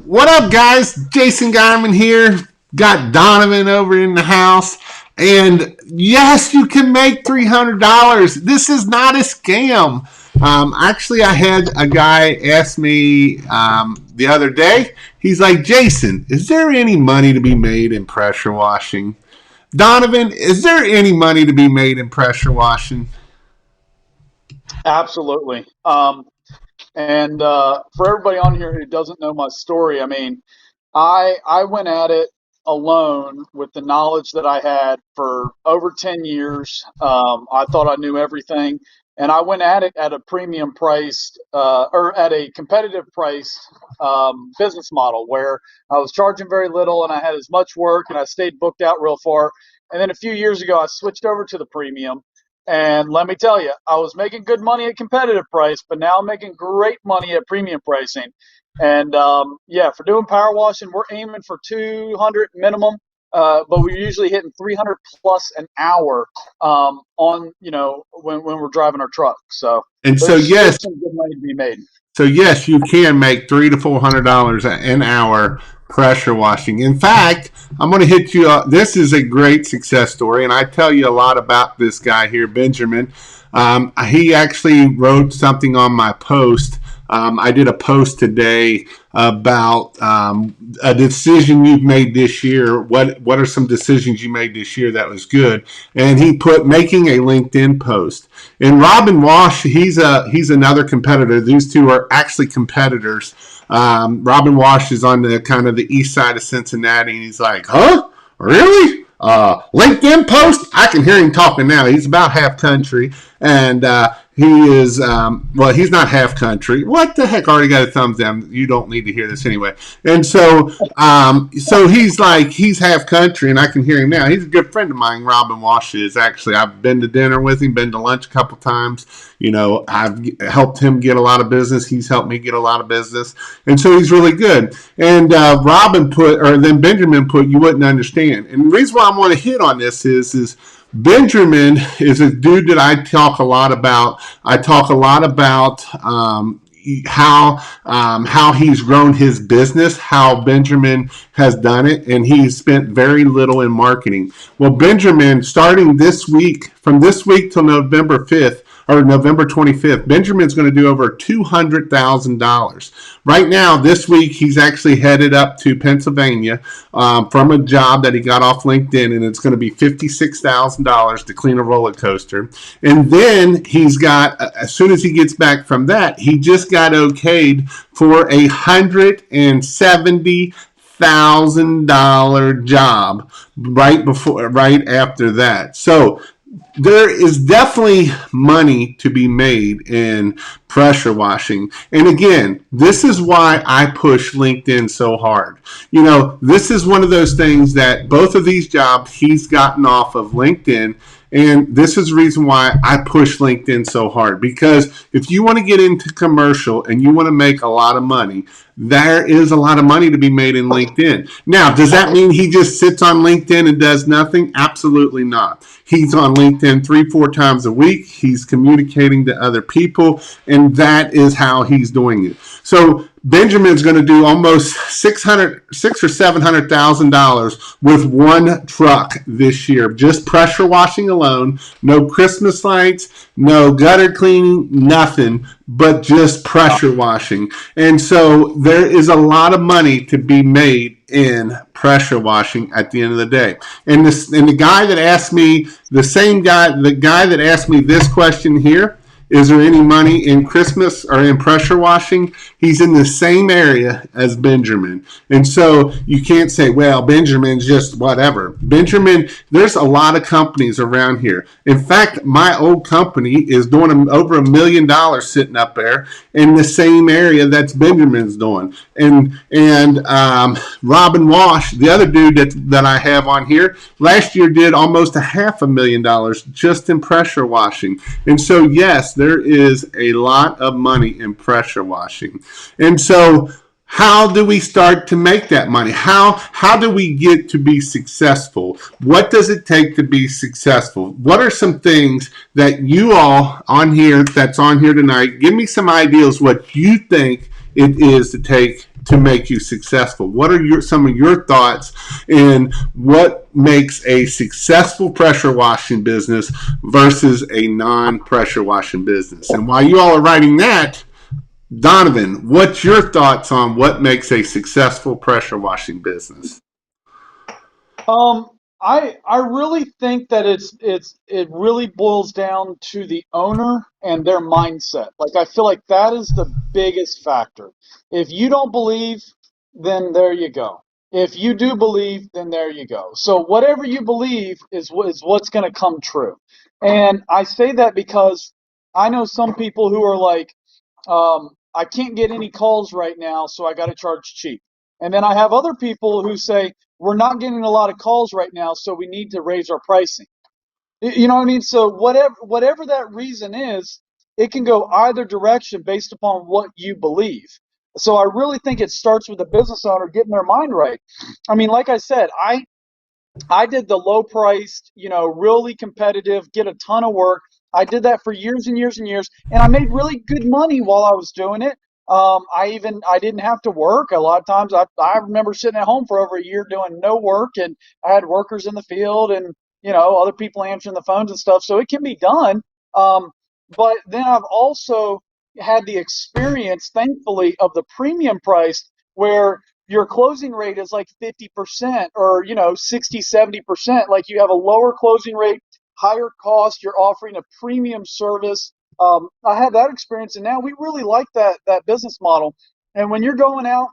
What up, guys? Jason Geiman here. Got Donovan over in the house. And yes, you can make $300. This is not a scam. Actually, I had a guy ask me the other day. He's like, Jason, is there any money to be made in pressure washing? Donovan, is there any money to be made in pressure washing? Absolutely. And for everybody on here who doesn't know my story, I mean, I went at it alone with the knowledge that I had for over 10 years. I thought I knew everything, and I went at it at a premium priced or at a competitive priced business model where I was charging very little and I had as much work and I stayed booked out real far. And then a few years ago, I switched over to the premium. And let me tell you, I was making good money at competitive price, but now I'm making great money at premium pricing. And yeah, for doing power washing, we're aiming for 200 minimum, but we're usually hitting 300 plus an hour on when we're driving our truck. So And so, there's yes, some good money to be made. you can make $300 to $400 an hour pressure washing. In fact, I'm going to hit you up. This is a great success story, and I tell you a lot about this guy here, Benjamin. He actually wrote something on my post. I did a post today about a decision you've made this year. What are some decisions you made this year that was good? And he put making a LinkedIn post. And Robin Wash, he's another competitor. These two are actually competitors. Robin Wash is on the kind of the east side of Cincinnati, and he's like, "Huh? Really? LinkedIn post?" I can hear him talking now. He's about half country, and he is, well, he's not half country. What the heck? I already got a thumbs down. You don't need to hear this anyway. And so he's like, he's half country, and I can hear him now. He's a good friend of mine, Robin Wash is actually. I've been to dinner with him, been to lunch a couple times. You know, I've helped him get a lot of business. He's helped me get a lot of business. And so he's really good. And Robin put, or then Benjamin put, you wouldn't understand. And the reason why I want to hit on this is Benjamin is a dude that I talk a lot about. I talk a lot about how he's grown his business, how Benjamin has done it, and he's spent very little in marketing. Well, Benjamin, starting this week, from this week till November 5th, or November 25th, Benjamin's going to do over $200,000. Right now, this week, he's actually headed up to Pennsylvania from a job that he got off LinkedIn, and it's going to be $56,000 to clean a roller coaster. And then he's got, as soon as he gets back from that, he just got okayed for $170,000 job right after that. So there is definitely money to be made in pressure washing. And again, this is why I push LinkedIn so hard. You know, this is one of those things that both of these jobs he's gotten off of LinkedIn. And this is the reason why I push LinkedIn so hard, because if you want to get into commercial and you want to make a lot of money, there is a lot of money to be made in LinkedIn. Now, does that mean he just sits on LinkedIn and does nothing? Absolutely not. He's on LinkedIn 3-4 times a week. He's communicating to other people, and that is how he's doing it. So Benjamin's going to do almost $600,000 or $700,000 with one truck this year, just pressure washing alone. No Christmas lights, no gutter cleaning, nothing, but just pressure washing. And so there is a lot of money to be made in pressure washing at the end of the day. And the guy that asked me, the guy that asked me this question here, is there any money in Christmas or in pressure washing? He's in the same area as Benjamin. And so you can't say, well, Benjamin's just whatever. Benjamin, there's a lot of companies around here. In fact, my old company is doing over $1 million sitting up there in the same area that's Benjamin's doing. And Robin Wash, the other dude that I have on here, last year did almost $500,000 just in pressure washing. And so, yes, there is a lot of money in pressure washing. And so how do we start to make that money? How do we get to be successful? What does it take to be successful? What are some things that you all on here, that's on here tonight, give me some ideas what you think it is to take to make you successful? What are some of your thoughts in what makes a successful pressure washing business versus a non-pressure washing business? And while you all are writing that, Donovan, what's your thoughts on what makes a successful pressure washing business? Um, I really think that it really boils down to the owner and their mindset. Like I feel like that is the biggest factor. If you don't believe, then there you go. If you do believe, then there you go. So whatever you believe is what's going to come true. And I say that because I know some people who are like, I can't get any calls right now, so I got to charge cheap. And then I have other people who say, we're not getting a lot of calls right now, so we need to raise our pricing. You know what I mean? So whatever that reason is, it can go either direction based upon what you believe. So I really think it starts with the business owner getting their mind right. I mean, like I said, I did the low priced, really competitive, get a ton of work. I did that for years and years and years, and I made really good money while I was doing it. I didn't have to work. A lot of times I remember sitting at home for over a year doing no work, and I had workers in the field and, other people answering the phones and stuff. So it can be done. Um, but then I've also had the experience, thankfully, of the premium price where your closing rate is like 50% or 60, 70%. Like you have a lower closing rate, higher cost, you're offering a premium service. I had that experience, and now we really like that business model. And when you're going out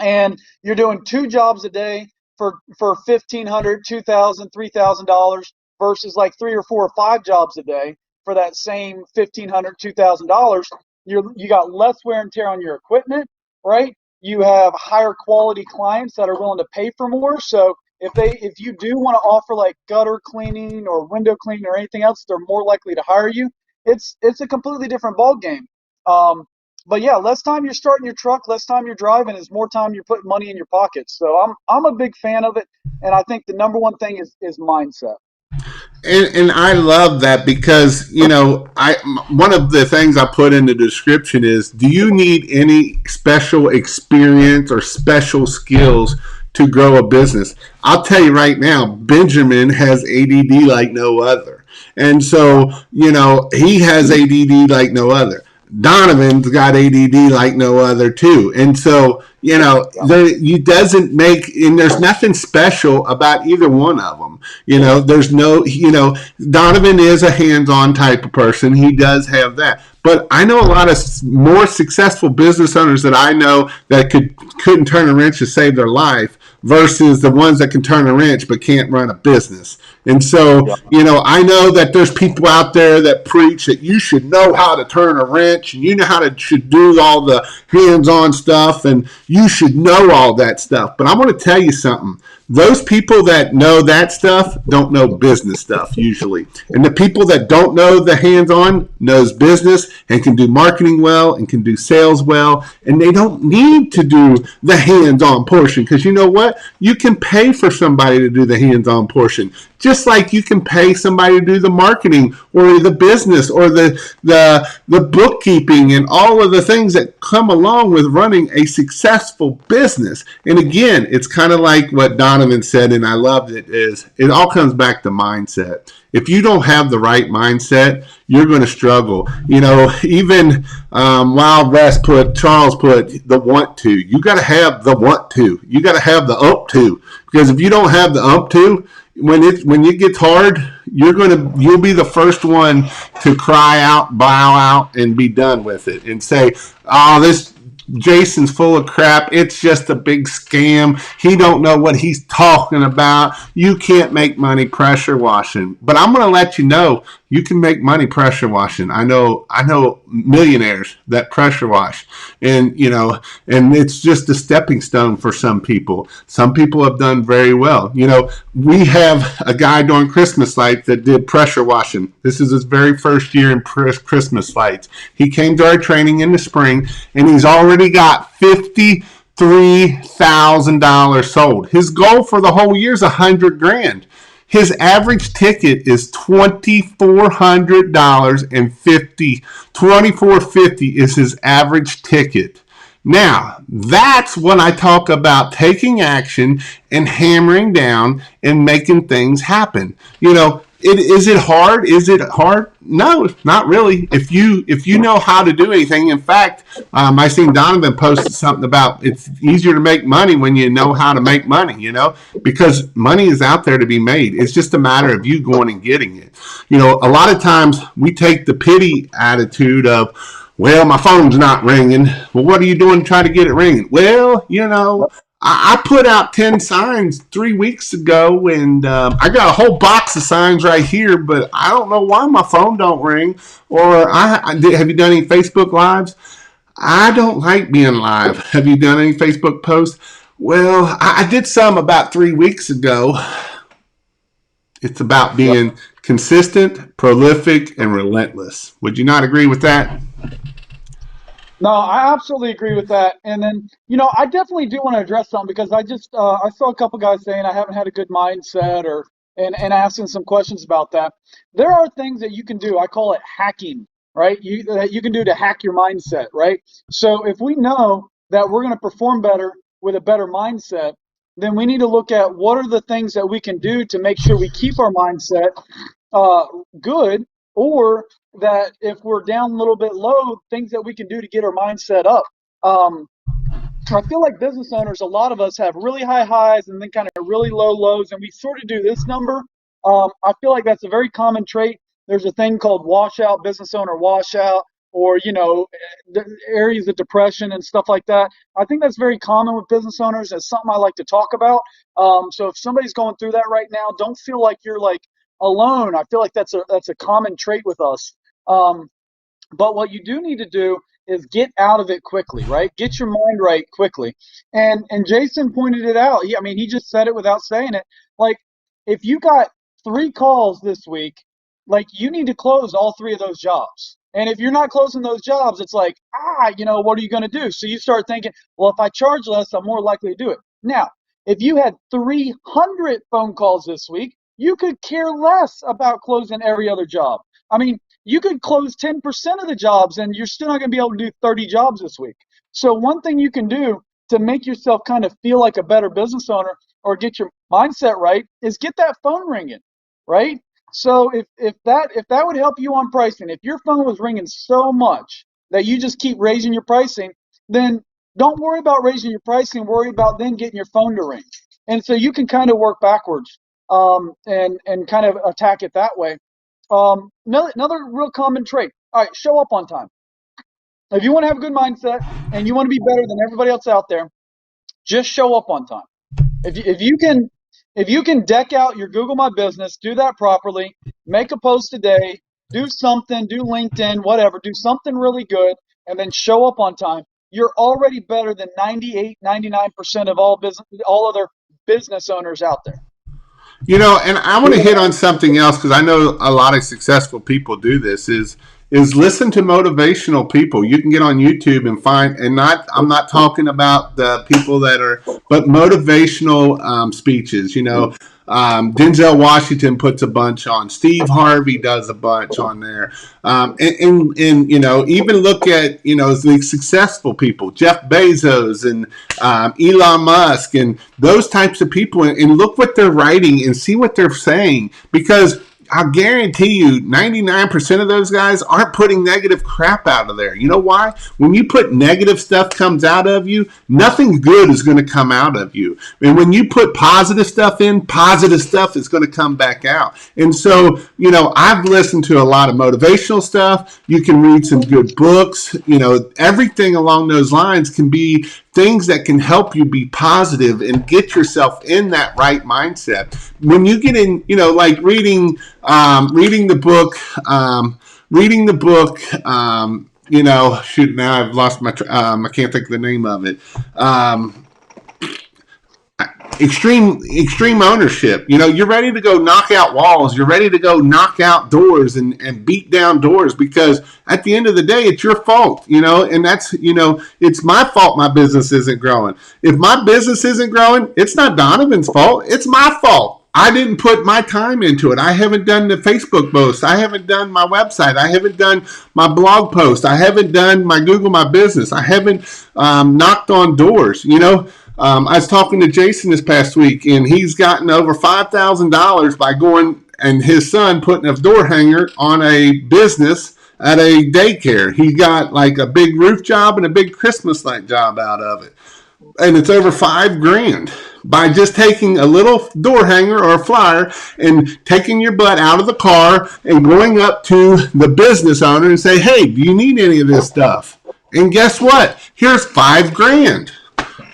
and you're doing two jobs a day for $1,500, $2,000, $3,000 versus like three or four or five jobs a day for that same $1,500, $2,000, you got less wear and tear on your equipment, right? You have higher quality clients that are willing to pay for more. So if you do want to offer like gutter cleaning or window cleaning or anything else, they're more likely to hire you. It's a completely different ball game. But yeah, less time you're starting your truck, less time you're driving is more time you're putting money in your pockets. So I'm a big fan of it, and I think the number one thing is mindset. And I love that because I one of the things I put in the description is, do you need any special experience or special skills to grow a business? I'll tell you right now, Benjamin has ADD like no other, and so he has ADD like no other. Donovan's got ADD like no other too, and so you doesn't make, and there's nothing special about either one of them. There's no, Donovan is a hands-on type of person. He does have that. But I know a lot of more successful business owners that I know that couldn't turn a wrench to save their life versus the ones that can turn a wrench but can't run a business. And so, Yeah. I know that there's people out there that preach that you should know how to turn a wrench and you know how to should do all the hands-on stuff and you should know all that stuff. But I want to tell you something. Those people that know that stuff don't know business stuff usually. And the people that don't know the hands-on knows business and can do marketing well and can do sales well. And they don't need to do the hands-on portion because you know what? You can pay for somebody to do the hands-on portion. Just like you can pay somebody to do the marketing or the business or the bookkeeping and all of the things that come along with running a successful business. And again, it's kind of like what Donovan said, and I loved it, is it all comes back to mindset. If you don't have the right mindset, you're going to struggle. Even Wild West Charles put the want to. You got to have the want to. You got to have the up to. Because if you don't have the up to, when it gets hard, you'll be the first one to cry out, bow out, and be done with it, and say, "Oh, this Jason's full of crap. It's just a big scam. He don't know what he's talking about. You can't make money pressure washing." But I'm going to let you know you can make money pressure washing. I know millionaires that pressure wash, and and it's just a stepping stone for some people. Some people have done very well. We have a guy doing Christmas lights that did pressure washing. This is his very first year in Christmas lights. He came to our training in the spring, and he's already got $53,000 sold. His goal for the whole year is $100,000. His average ticket is $2,400 and $24.50 is his average ticket. Now, that's when I talk about taking action and hammering down and making things happen. Is it hard? Is it hard? No, not really. If you know how to do anything. In fact, I seen Donovan posted something about it's easier to make money when you know how to make money. Because money is out there to be made. It's just a matter of you going and getting it. A lot of times we take the pity attitude of, well, my phone's not ringing. Well, what are you doing to try to get it ringing? Well, I put out 10 signs 3 weeks ago, and I got a whole box of signs right here, but I don't know why my phone don't ring. Or have you done any Facebook Lives? I don't like being live. Have you done any Facebook posts? Well, I did some about 3 weeks ago. It's about Yep. being consistent, prolific, and relentless. Would you not agree with that? No, I absolutely agree with that. And then, I definitely do want to address something because I saw a couple guys saying I haven't had a good mindset or and asking some questions about that. There are things that you can do. I call it hacking, right? That you can do to hack your mindset, right? So if we know that we're going to perform better with a better mindset, then we need to look at what are the things that we can do to make sure we keep our mindset uh, good, or that if we're down a little bit low, things that we can do to get our mindset up. Um, I feel like business owners, a lot of us have really high highs and then kind of really low lows, and we sort of do this number. I feel like that's a very common trait. There's a thing called washout, business owner washout, or areas of depression and stuff like that. I think that's very common with business owners. It's something I like to talk about. So if somebody's going through that right now, don't feel like you're like alone. I feel like that's a common trait with us. Um, but what you do need to do is get out of it quickly, right? Get your mind right quickly. And Jason pointed it out. I mean, he just said it without saying it. Like, if you got 3 calls this week, like you need to close all 3 of those jobs. And if you're not closing those jobs, it's like, what are you going to do? So you start thinking, well, if I charge less, I'm more likely to do it. Now, if you had 300 phone calls this week, you could care less about closing every other job. I mean, you could close 10% of the jobs and you're still not going to be able to do 30 jobs this week. So one thing you can do to make yourself kind of feel like a better business owner or get your mindset right is get that phone ringing, right? So if that would help you on pricing, if your phone was ringing so much that you just keep raising your pricing, then don't worry about raising your pricing, worry about then getting your phone to ring. And so you can kind of work backwards, and kind of attack it that way. Another real common trait. All right, show up on time. If you want to have a good mindset and you want to be better than everybody else out there, just show up on time. If you can deck out your Google My Business, do that properly, make a post a day, do something, do LinkedIn, whatever, do something really good, and then show up on time. You're already better than 98, 99% of all other business owners out there. And I want to hit on something else because I know a lot of successful people do this. Is listen to motivational people. You can get on YouTube and find, and I'm not talking about the people that are, but motivational speeches. Denzel Washington puts a bunch on. Steve Harvey does a bunch on there. And even look at, the successful people, Jeff Bezos and Elon Musk and those types of people, and look what they're writing and see what they're saying, because I guarantee you 99% of those guys aren't putting negative crap out of there. You know why? When you put negative stuff comes out of you, nothing good is going to come out of you. And when you put positive stuff in, positive stuff is going to come back out. And so, I've listened to a lot of motivational stuff. You can read some good books. Everything along those lines can be things that can help you be positive and get yourself in that right mindset. When you get in, like reading the book, shoot, now I've lost my, I can't think of the name of it. Extreme ownership. You're ready to go knock out walls. You're ready to go knock out doors and beat down doors, because at the end of the day, it's your fault, and that's, it's my fault my business isn't growing. If my business isn't growing, it's not Donovan's fault. It's my fault. I didn't put my time into it. I haven't done the Facebook posts. I haven't done my website. I haven't done my blog post. I haven't done my Google My Business. I haven't knocked on doors. I was talking to Jason this past week, and he's gotten over $5,000 by going and his son putting a door hanger on a business at a daycare. He got like a big roof job and a big Christmas light job out of it, and it's over $5,000 by just taking a little door hanger or a flyer and taking your butt out of the car and going up to the business owner and say, hey, do you need any of this stuff? And guess what? Here's $5,000.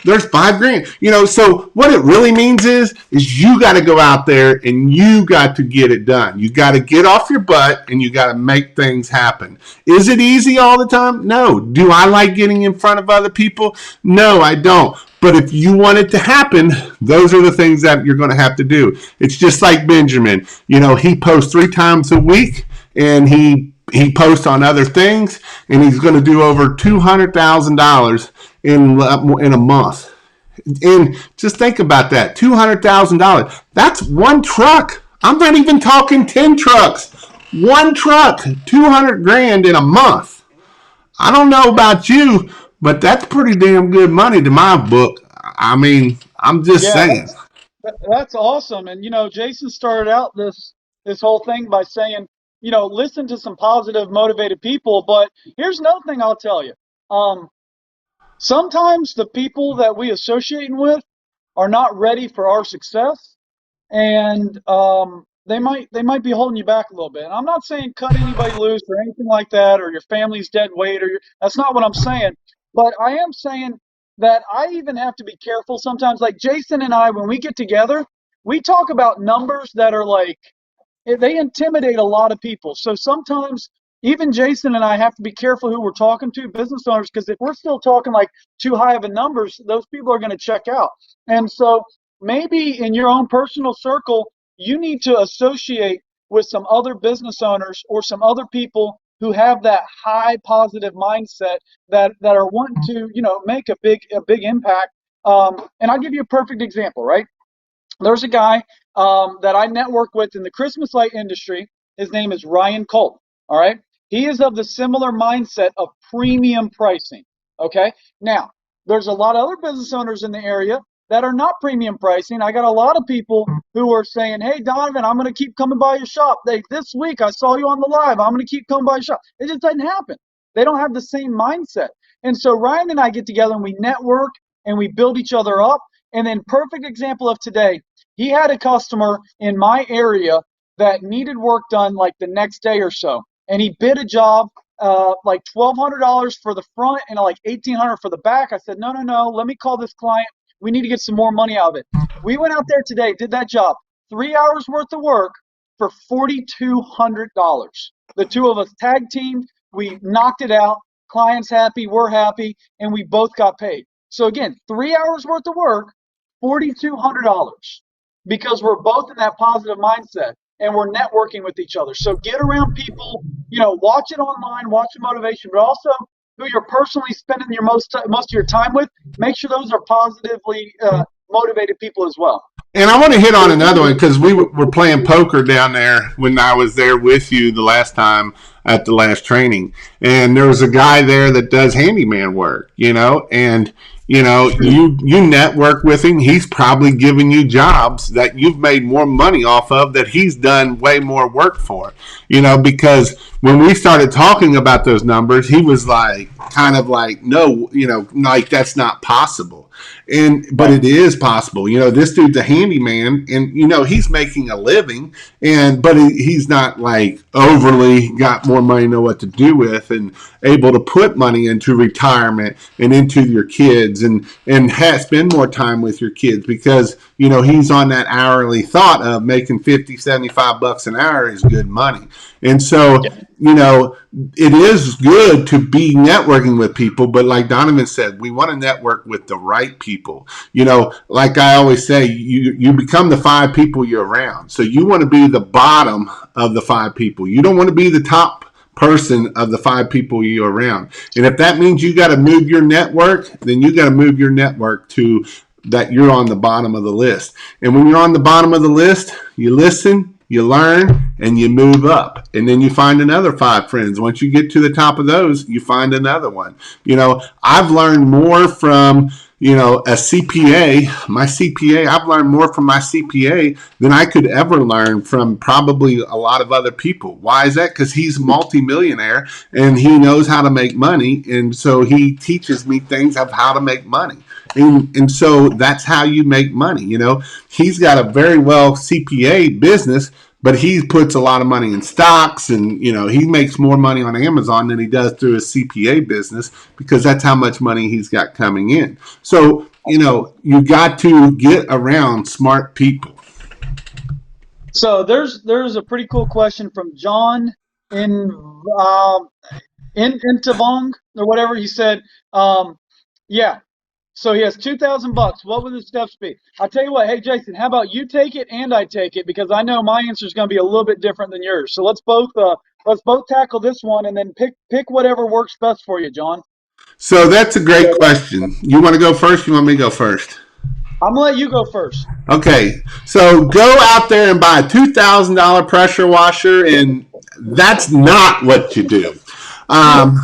There's $5,000. So what it really means is you got to go out there and you got to get it done. You got to get off your butt and you got to make things happen. Is it easy all the time? No. Do I like getting in front of other people? No, I don't. But if you want it to happen, those are the things that you're going to have to do. It's just like Benjamin. He posts 3 times a week, and he posts on other things, and he's going to do over $200,000 in a month. And just think about that, $200,000. That's one truck. I'm not even talking 10 trucks. One truck, $200,000 in a month. I don't know about you, but that's pretty damn good money to my book. I mean, I'm just Yeah, saying. that's awesome. And Jason started out this whole thing by saying, listen to some positive, motivated people. But here's another thing I'll tell you. Sometimes the people that we associate with are not ready for our success, and they might be holding you back a little bit. And I'm not saying cut anybody loose or anything like that, or your family's dead weight, that's not what I'm saying. But I am saying that I even have to be careful sometimes. Like Jason and I, when we get together, we talk about numbers that are like, they intimidate a lot of people. So sometimes even Jason and I have to be careful who we're talking to, business owners, because if we're still talking like too high of a numbers, those people are going to check out. And so maybe in your own personal circle, you need to associate with some other business owners or some other people who have that high positive mindset that are wanting to, make a big impact. And I'll give you a perfect example, right? There's a guy that I network with in the Christmas light industry. His name is Ryan Colt. All right. He is of the similar mindset of premium pricing. Okay. Now, there's a lot of other business owners in the area that are not premium pricing. I got a lot of people who are saying, hey, Donovan, I'm going to keep coming by your shop. This week I saw you on the live. I'm going to keep coming by your shop. It just doesn't happen. They don't have the same mindset. And so Ryan and I get together and we network and we build each other up. And then perfect example of today, he had a customer in my area that needed work done like the next day or so. And he bid a job like $1,200 for the front and like $1,800 for the back. I said, no, let me call this client. We need to get some more money out of it. We went out there today, did that job, 3 hours worth of work for $4,200. The two of us tag teamed. We knocked it out. Client's happy. We're happy. And we both got paid. So again, 3 hours worth of work, $4,200, because we're both in that positive mindset and we're networking with each other. So get around people, watch it online, watch the motivation, but also who you're personally spending your most of your time with. Make sure those are positively motivated people as well. And I want to hit on another one because we were playing poker down there when I was there with you the last time at the last training. And there was a guy there that does handyman work, and you network with him. He's probably giving you jobs that you've made more money off of that he's done way more work for, because when we started talking about those numbers, he was like, kind of like, no, like that's not possible. But it is possible. This dude's a handyman, and he's making a living, but he's not like overly got more money to know what to do with, and able to put money into retirement and into your kids, and spend more time with your kids, because he's on that hourly thought of making 50, 75 bucks an hour is good money. And so it is good to be networking with people, but like Donovan said, we want to network with the right people. Like I always say, you become the 5 people you're around. So you want to be the bottom of the 5 people. You don't want to be the top person of the 5 people you're around. And if that means you got to move your network, then you got to move your network to that you're on the bottom of the list. And when you're on the bottom of the list, you listen, you learn, and you move up. And then you find another 5 friends. Once you get to the top of those, you find another one. I've learned more from, a CPA, my CPA, I've learned more from my CPA than I could ever learn from probably a lot of other people. Why is that? Because he's multimillionaire and he knows how to make money. And so he teaches me things of how to make money. And so that's how you make money. He's got a very well CPA business, but he puts a lot of money in stocks, and he makes more money on Amazon than he does through his CPA business, because that's how much money he's got coming in. So you got to get around smart people. So there's a pretty cool question from John in in Tavong or whatever. He said, yeah. So he has $2,000. What would the steps be? I'll tell you what. Hey, Jason, how about you take it and I take it, because I know my answer is going to be a little bit different than yours. So let's both tackle this one and then pick whatever works best for you, John. So that's a great question. You want to go first? You want me to go first? I'm gonna let you go first. Okay, so go out there and buy a $2,000 pressure washer, and that's not what you do. Um,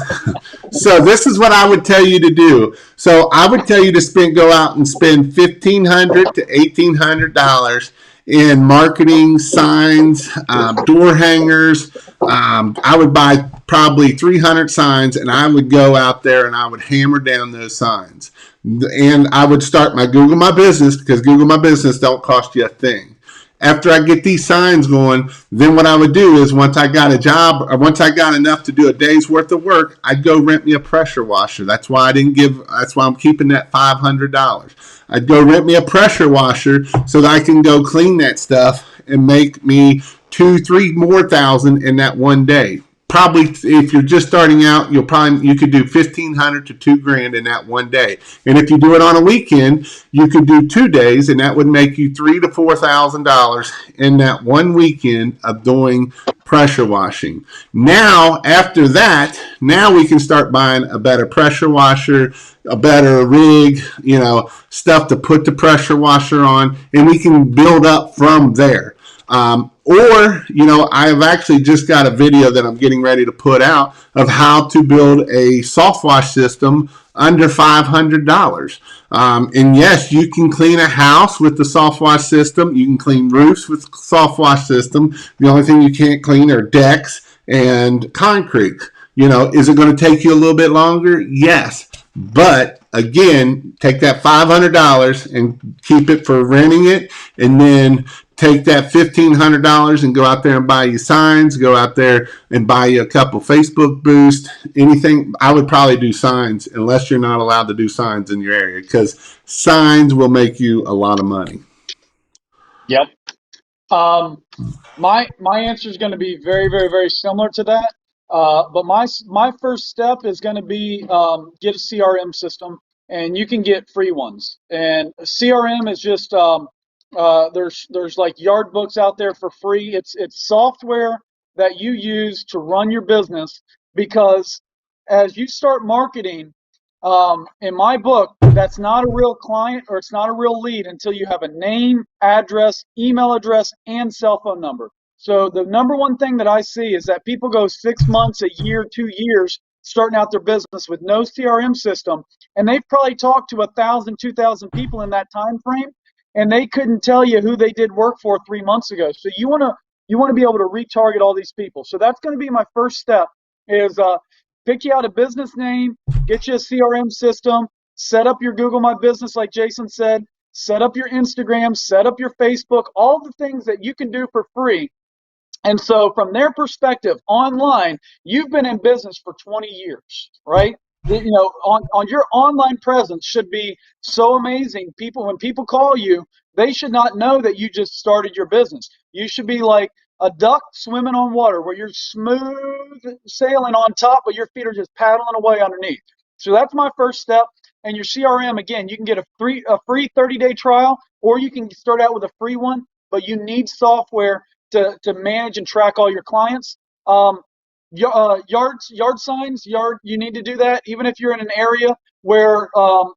so this is what I would tell you to do. So I would tell you to go out and spend $1,500 to $1,800 in marketing, signs, door hangers. I would buy probably 300 signs, and I would go out there and I would hammer down those signs. And I would start my Google My Business, because Google My Business don't cost you a thing. After I get these signs going, then what I would do is, once I got a job, or once I got enough to do a day's worth of work, I'd go rent me a pressure washer. That's why I'm keeping that $500. I'd go rent me a pressure washer so that I can go clean that stuff and make me 2-3 more thousand in that one day. Probably, if you're just starting out, you could do $1,500 to $2,000 in that one day. And if you do it on a weekend, you could do 2 days, and that would make you $3,000 to $4,000 in that one weekend of doing pressure washing. Now, after that, now we can start buying a better pressure washer, a better rig, stuff to put the pressure washer on, and we can build up from there. I've actually just got a video that I'm getting ready to put out of how to build a soft wash system under $500. And yes, you can clean a house with the soft wash system. You can clean roofs with the soft wash system. The only thing you can't clean are decks and concrete. Is it going to take you a little bit longer? Yes. But again, take that $500 and keep it for renting it, and then take that $1,500 and go out there and buy you signs, go out there and buy you a couple Facebook boosts, anything. I would probably do signs, unless you're not allowed to do signs in your area, because signs will make you a lot of money. Yep. My answer is going to be very, very, very similar to that. But my first step is going to be get a CRM system, and you can get free ones. And CRM is just there's like yard books out there for free. It's software that you use to run your business, because as you start marketing, in my book, that's not a real client, or it's not a real lead until you have a name, address, email address, and cell phone number. So the number one thing that I see is that people go 6 months, a year, 2 years starting out their business with no CRM system, and they've probably talked to 1,000, 2,000 people in that time frame, and they couldn't tell you who they did work for 3 months ago. So you want to be able to retarget all these people. So that's going to be my first step, is pick you out a business name, get you a CRM system, set up your Google My Business, like Jason said, set up your Instagram, set up your Facebook, all the things that you can do for free. And so from their perspective, online, you've been in business for 20 years, right? On your online presence should be so amazing. When people call you, they should not know that you just started your business. You should be like a duck swimming on water, where you're smooth sailing on top, but your feet are just paddling away underneath. So that's my first step. And your CRM, again, you can get a free 30-day trial, or you can start out with a free one, but you need software to manage and track all your clients. Yard signs, you need to do that. Even if you're in an area where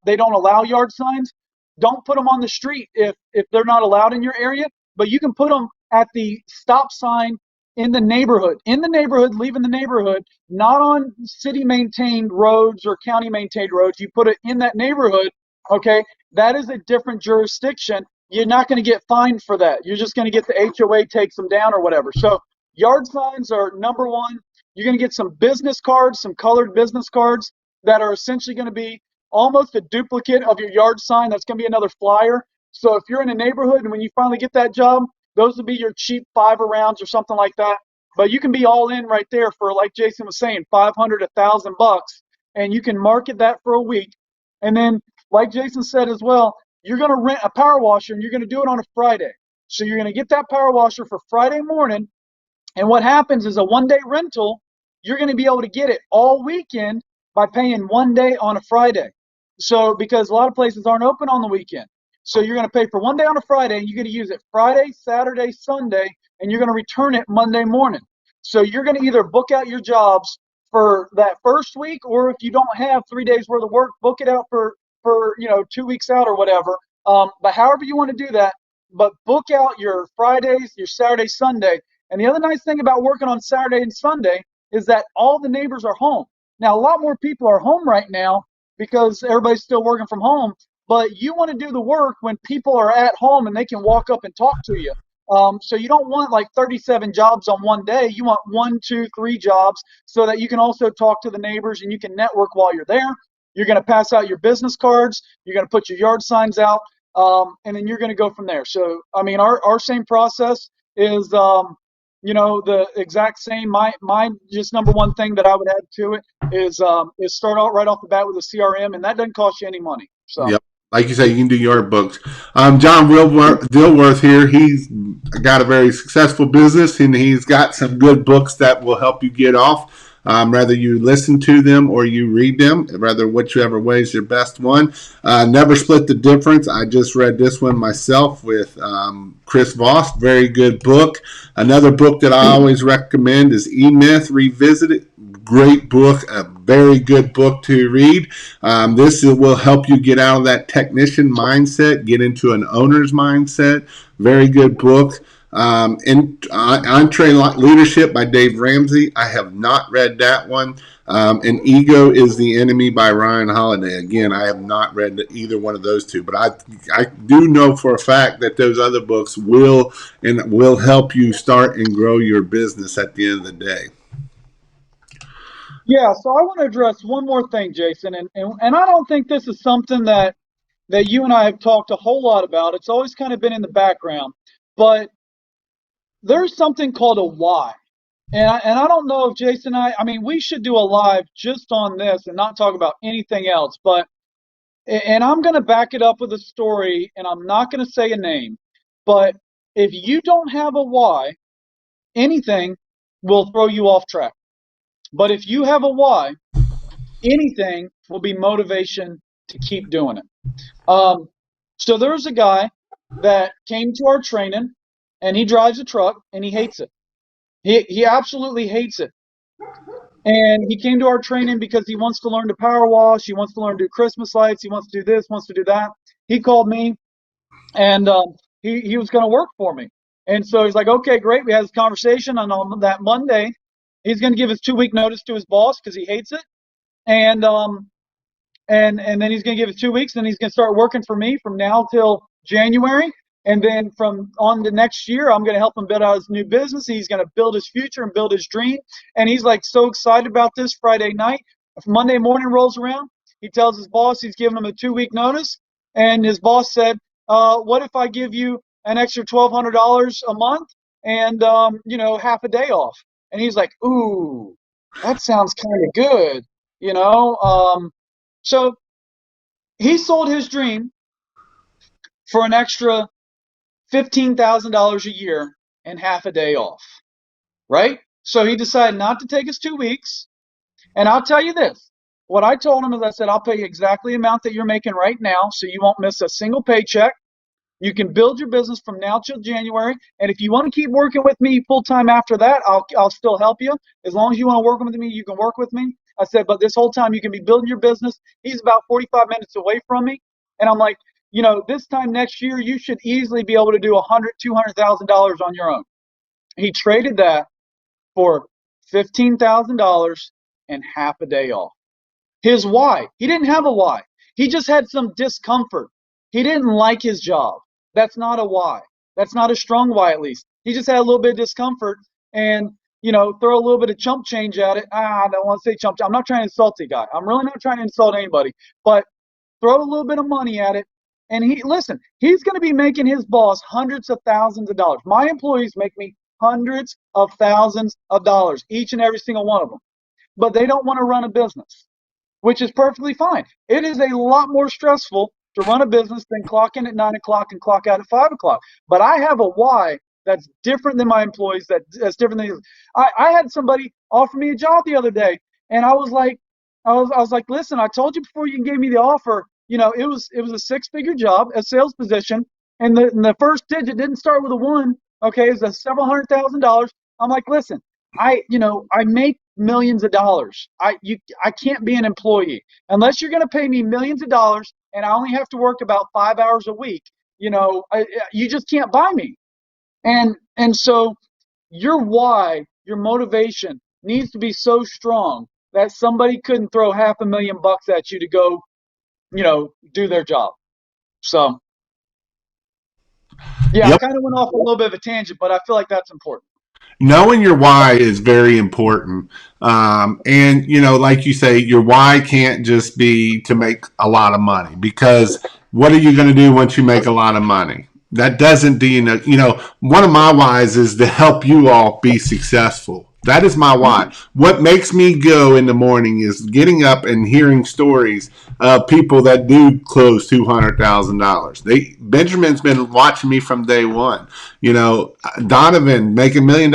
they don't allow yard signs, Don't put them on the street if they're not allowed in your area, but you can put them at the stop sign in the neighborhood, leaving the neighborhood, not on city maintained roads or county maintained roads. You put it in that neighborhood. Okay. That is a different jurisdiction. You're not going to get fined for that. You're just going to get the HOA takes them down or whatever. So yard signs are number one. You're going to get some business cards, some colored business cards that are essentially going to be almost a duplicate of your yard sign. That's going to be another flyer. So if you're in a neighborhood and when you finally get that job, those will be your cheap 5 rounds or something like that. But you can be all in right there for, like Jason was saying, 500, $1,000, and you can market that for a week. And then, like Jason said as well, you're going to rent a power washer and you're going to do it on a Friday. So you're going to get that power washer for Friday morning. And what happens is a 1 day rental, you're going to be able to get it all weekend by paying 1 day on a Friday. So, because a lot of places aren't open on the weekend. So you're going to pay for 1 day on a Friday, and you're going to use it Friday, Saturday, Sunday, and you're going to return it Monday morning. So you're going to either book out your jobs for that first week, or if you don't have 3 days worth of work, book it out for 2 weeks out or whatever. But however you want to do that, but book out your Fridays, your Saturday, Sunday. And the other nice thing about working on Saturday and Sunday is that all the neighbors are home. Now, a lot more people are home right now because everybody's still working from home, but you want to do the work when people are at home and they can walk up and talk to you. So you don't want like 37 jobs on 1 day. You want 1, 2, 3 jobs so that you can also talk to the neighbors and you can network while you're there. You're going to pass out your business cards. You're going to put your yard signs out, and then you're going to go from there. So, I mean, our same process is, the exact same. My just number one thing that I would add to it is start out right off the bat with a CRM, and that doesn't cost you any money. So. Yep. Like you say, you can do yard books. John Dilworth here. He's got a very successful business, and he's got some good books that will help you get off. Whether you listen to them or you read them, rather whichever way is your best one. Never Split the Difference. I just read this one myself with Chris Voss. Very good book. Another book that I always recommend is E-Myth Revisited. Great book, a very good book to read. This will help you get out of that technician mindset, get into an owner's mindset. Very good book. Entree Leadership by Dave Ramsey. I have not read that one. And Ego is the Enemy by Ryan Holiday. Again, I have not read either one of those two, but I do know for a fact that those other books will help you start and grow your business at the end of the day. Yeah, so I want to address one more thing, Jason, and I don't think this is something that you and I have talked a whole lot about. It's always kind of been in the background, but there's something called a why. And I don't know if Jason and I mean, we should do a live just on this and not talk about anything else, but, and I'm going to back it up with a story, and I'm not going to say a name, but if you don't have a why, anything will throw you off track. But if you have a why, anything will be motivation to keep doing it. So there's a guy that came to our training, and he drives a truck and he hates it. He absolutely hates it. And he came to our training because he wants to learn to power wash. He wants to learn to do Christmas lights. He wants to do this, wants to do that. He called me, and he was going to work for me. And so he's like, okay, great. We had this conversation, and on that Monday, he's going to give his 2 week notice to his boss because he hates it. And and then he's going to give it 2 weeks, and he's going to start working for me from now till January. And then from on to next year, I'm going to help him build out his new business. He's going to build his future and build his dream. And he's like so excited about this Friday night. If Monday morning rolls around, he tells his boss he's giving him a 2 week notice. And his boss said, what if I give you an extra $1,200 a month and, half a day off? And he's like, ooh, that sounds kind of good, you know? So he sold his dream for an extra $15,000 a year and half a day off, right? So he decided not to take his 2 weeks. And I'll tell you this, what I told him is I said, I'll pay you exactly the amount that you're making right now so you won't miss a single paycheck. You can build your business from now till January. And if you want to keep working with me full time after that, I'll still help you. As long as you want to work with me, you can work with me. I said, but this whole time you can be building your business. He's about 45 minutes away from me. And I'm like, this time next year, you should easily be able to do $200,000 on your own. He traded that for $15,000 and half a day off. His why, he didn't have a why. He just had some discomfort. He didn't like his job. That's not a why. That's not a strong why, at least. He just had a little bit of discomfort and, throw a little bit of chump change at it. I don't want to say chump. I'm not trying to insult the guy. I'm really not trying to insult anybody, but throw a little bit of money at it. And he's going to be making his boss hundreds of thousands of dollars. My employees make me hundreds of thousands of dollars, each and every single one of them. But they don't want to run a business, which is perfectly fine. It is a lot more stressful to run a business than clock in at 9 o'clock and clock out at 5 o'clock. But I have a why that's different than my employees. That's different than I had somebody offer me a job the other day, and I was like, listen, I told you before you gave me the offer. It was a six-figure job, a sales position, and the first digit didn't start with a one. Okay, it was a several $100,000. I'm like, listen, I make millions of dollars. I can't be an employee unless you're going to pay me millions of dollars, and I only have to work about 5 hours a week. You just can't buy me. And so your why, your motivation needs to be so strong that somebody couldn't throw $500,000 at you to go, do their job. So yeah, I Yep. kind of went off a little bit of a tangent, but I feel like that's important. Knowing your why is very important. And, like you say, your why can't just be to make a lot of money, because what are you going to do once you make a lot of money? That doesn't do one of my whys is to help you all be successful. That is my why. What makes me go in the morning is getting up and hearing stories of people that do close $200,000. Benjamin's been watching me from day one. Donovan making $1 million.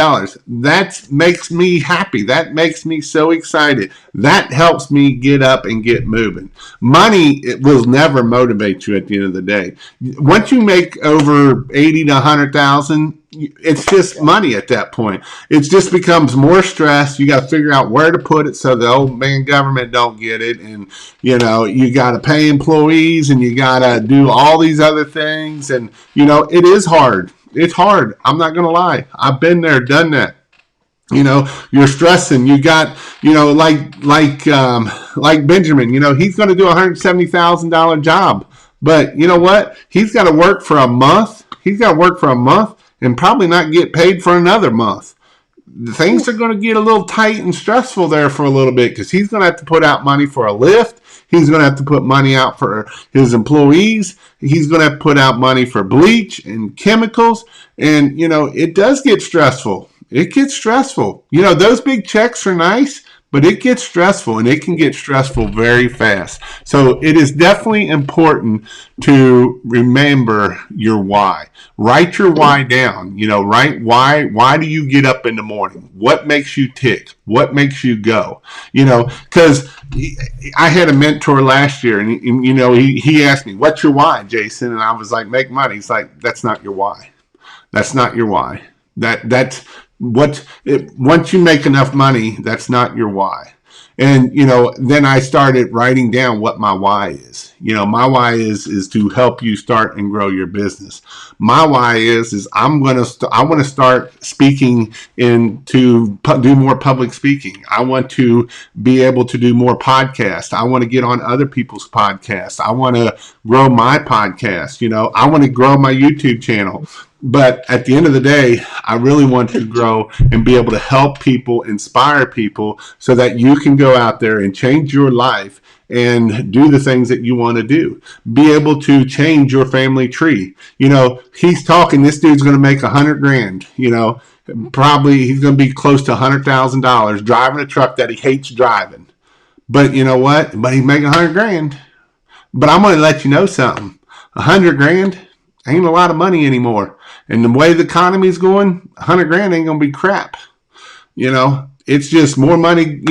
That makes me happy. That makes me so excited. That helps me get up and get moving. Money, it will never motivate you at the end of the day. Once you make over 80 to 100,000, it's just money at that point. It just becomes more stress. You got to figure out where to put it so the old man government don't get it, and you got to pay employees, and you got to do all these other things, and it is hard. It's hard. I'm not gonna lie. I've been there, done that. You're stressing. You got, like Benjamin. He's going to do $170,000 job, but you know what? He's got to work for a month. He's got to work for a month and probably not get paid for another month. Things are going to get a little tight and stressful there for a little bit, because he's going to have to put out money for a lift. He's going to have to put money out for his employees. He's going to have to put out money for bleach and chemicals. And, it does get stressful. It gets stressful. Those big checks are nice, but it gets stressful, and it can get stressful very fast. So it is definitely important to remember your why. Write your why down. Write why do you get up in the morning? What makes you tick? What makes you go? Because I had a mentor last year, and he asked me, "What's your why, Jason?" And I was like, "Make money." He's like, "That's not your why. That's not your why. That's once you make enough money, that's not your why." And then I started writing down what my why is. My why is to help you start and grow your business. My why is I want to start speaking to do more public speaking. I want to be able to do more podcasts. I want to get on other people's podcasts. I want to grow my podcast. I want to grow my YouTube channel. But at the end of the day, I really want to grow and be able to help people, inspire people, so that you can go out there and change your life and do the things that you want to do. Be able to change your family tree. He's talking, this dude's going to make $100,000. Probably he's going to be close to $100,000 driving a truck that he hates driving. But you know what? But he's making $100,000. But I'm going to let you know something. $100,000 ain't a lot of money anymore. And the way the economy's going, $100,000 ain't gonna be crap. It's just more money.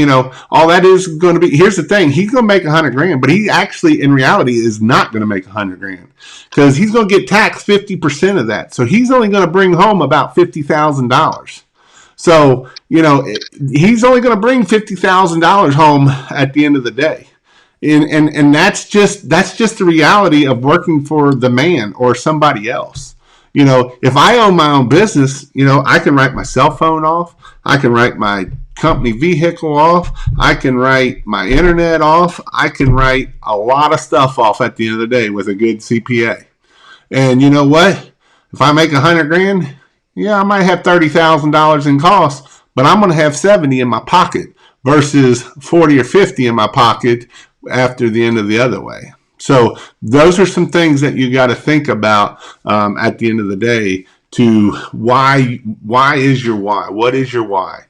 All that is going to be. Here's the thing: he's gonna make $100,000, but he actually, in reality, is not gonna make $100,000, because he's gonna get taxed 50% of that. So he's only gonna bring home about $50,000. So he's only gonna bring $50,000 home at the end of the day. And that's just the reality of working for the man or somebody else. If I own my own business, I can write my cell phone off. I can write my company vehicle off. I can write my internet off. I can write a lot of stuff off at the end of the day with a good CPA. And you know what? If I make 100 grand, yeah, I might have $30,000 in costs, but I'm going to have 70 in my pocket versus 40 or 50 in my pocket after the end of the other way. So those are some things that you got to think about at the end of the day. To why is your why? What is your why?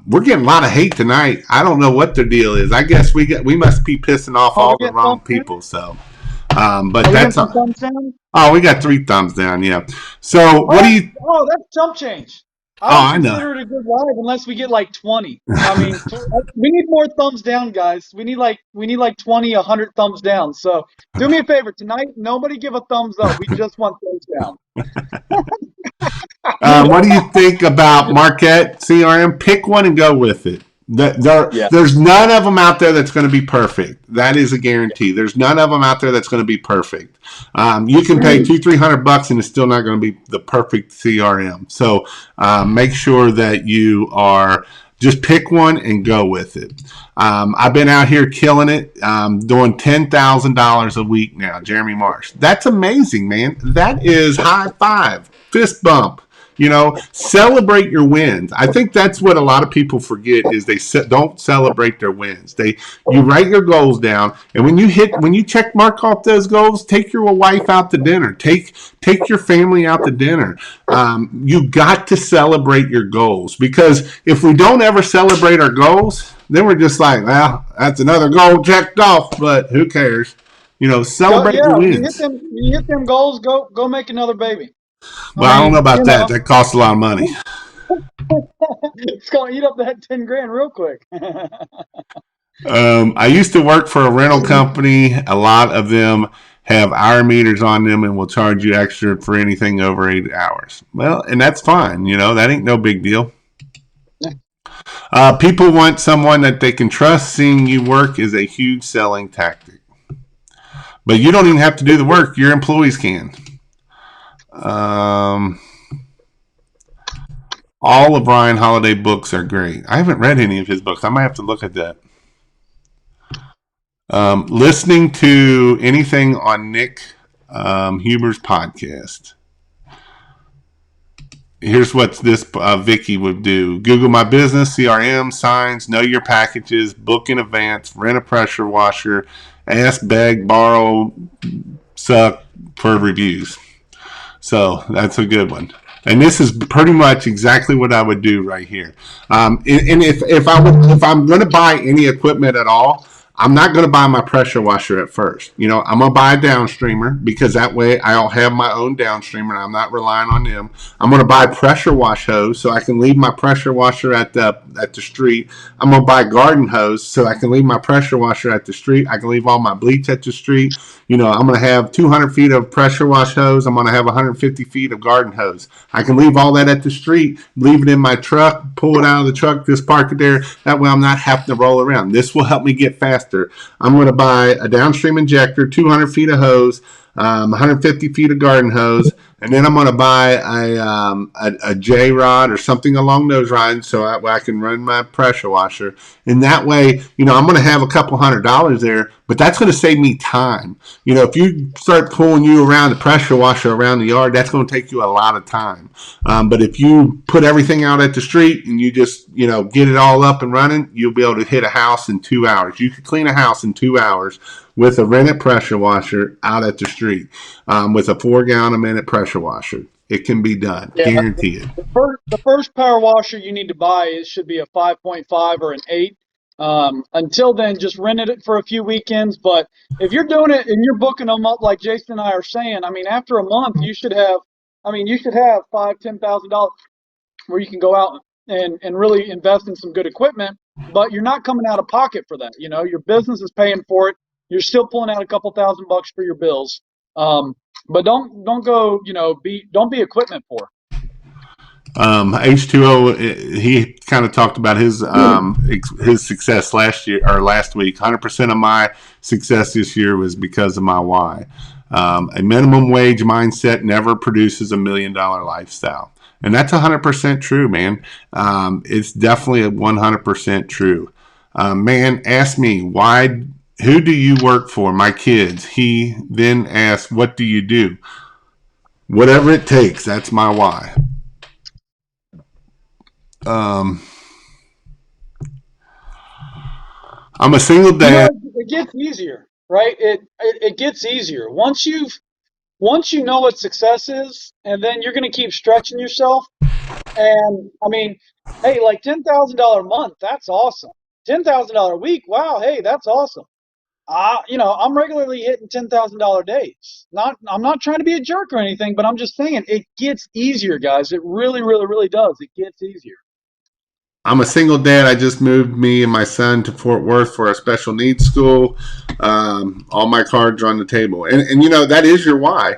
We're getting a lot of hate tonight. I don't know what the deal is. I guess we must be pissing off Oh, all we the get wrong thumbs down? people. So, but Are we getting that's some thumbs down? oh, we got 3 thumbs down. Yeah. So what do Oh, you? oh, that's chump change. I Oh, don't I know. consider it a good live unless we get like 20. I mean, we need more thumbs down, guys. We need like 20, 100 thumbs down. So do me a favor tonight. Nobody give a thumbs up. We just want thumbs down. What do you think about Marquette CRM? Pick one and go with it. Yeah. There's none of them out there that's going to be perfect. That is a guarantee. There's none of them out there that's going to be perfect. You can pay $200-300 and it's still not going to be the perfect CRM. So make sure that you are just pick one and go with it. I've been out here killing it, doing $10,000 a week now. Jeremy Marsh. That's amazing, man. That is high five, fist bump. Celebrate your wins. I think that's what a lot of people forget is they don't celebrate their wins. You write your goals down, and when you check mark off those goals, take your wife out to dinner. Take your family out to dinner. You got to celebrate your goals, because if we don't ever celebrate our goals, then we're just like, well, that's another goal checked off, but who cares? Celebrate Yeah, your when you hit wins. them, when you hit them goals, go make another baby. I Well, I don't know mean, about that. That costs a lot of money. it's gonna eat up that 10 grand real quick. I used to work for a rental company. A lot of them have hour meters on them and will charge you extra for anything over 8 hours. Well, and that's fine. That ain't no big deal. People want someone that they can trust. Seeing you work is a huge selling tactic. But you don't even have to do the work. Your employees can. All of Ryan Holiday books are great. I haven't read any of his books. I might have to look at that. Listening to anything on Nick Huber's podcast. Here's what this Vicky would do. Google My Business, CRM, signs, know your packages, book in advance, rent a pressure washer, ask, beg, borrow, suck for reviews. So that's a good one. And this is pretty much exactly what I would do right here. And if I'm going to buy any equipment at all, I'm not going to buy my pressure washer at first. I'm going to buy a downstreamer, because that way I'll have my own downstreamer and I'm not relying on them. I'm going to buy pressure wash hose so I can leave my pressure washer at the street. I'm going to buy garden hose so I can leave my pressure washer at the street. I can leave all my bleach at the street. I'm going to have 200 feet of pressure wash hose. I'm going to have 150 feet of garden hose. I can leave all that at the street, leave it in my truck, pull it out of the truck, just park it there. That way I'm not having to roll around. This will help me get faster. I'm going to buy a downstream injector, 200 feet of hose, 150 feet of garden hose, and then I'm going to buy a J rod or something along those lines so I can run my pressure washer. And that way, I'm going to have a couple $100 there, but that's going to save me time. If you start pulling you around the pressure washer around the yard, that's going to take you a lot of time. But if you put everything out at the street and you just, get it all up and running, you'll be able to hit a house in 2 hours. You could clean a house in 2 hours with a rented pressure washer out at the street, with a 4 gallon a minute pressure washer. It can be done, Yeah, guaranteed. the first power washer you need to buy, it should be a 5.5 or an 8. Until then, just rent it for a few weekends. But if you're doing it and you're booking them up like Jason and I are saying, I mean, after a month, you should have $5,000-10,000 where you can go out and really invest in some good equipment. But you're not coming out of pocket for that. Your business is paying for it. You're still pulling out a couple $1,000 for your bills. But don't go, don't be equipment poor. H2O, he kind of talked about his success last year or last week. 100% of my success this year was because of my why. A minimum wage mindset never produces $1 million lifestyle. And that's 100% true, man. It's definitely 100% true. Man, ask me, why, who do you work for? My kids. He then asked, what do you do? Whatever it takes. That's my why. Um, I'm a single You know, dad. it gets easier, right? It gets easier once you know what success is, and then you're going to keep stretching yourself. And I mean, hey, like $10,000 a month, that's awesome. $10,000 a week, wow, hey, that's awesome. I'm regularly hitting $10,000 days. I'm not trying to be a jerk or anything, but I'm just saying it gets easier, guys. It really, really, really does. It gets easier. I'm a single dad. I just moved me and my son to Fort Worth for a special needs school. All my cards are on the table, and you know that is your why.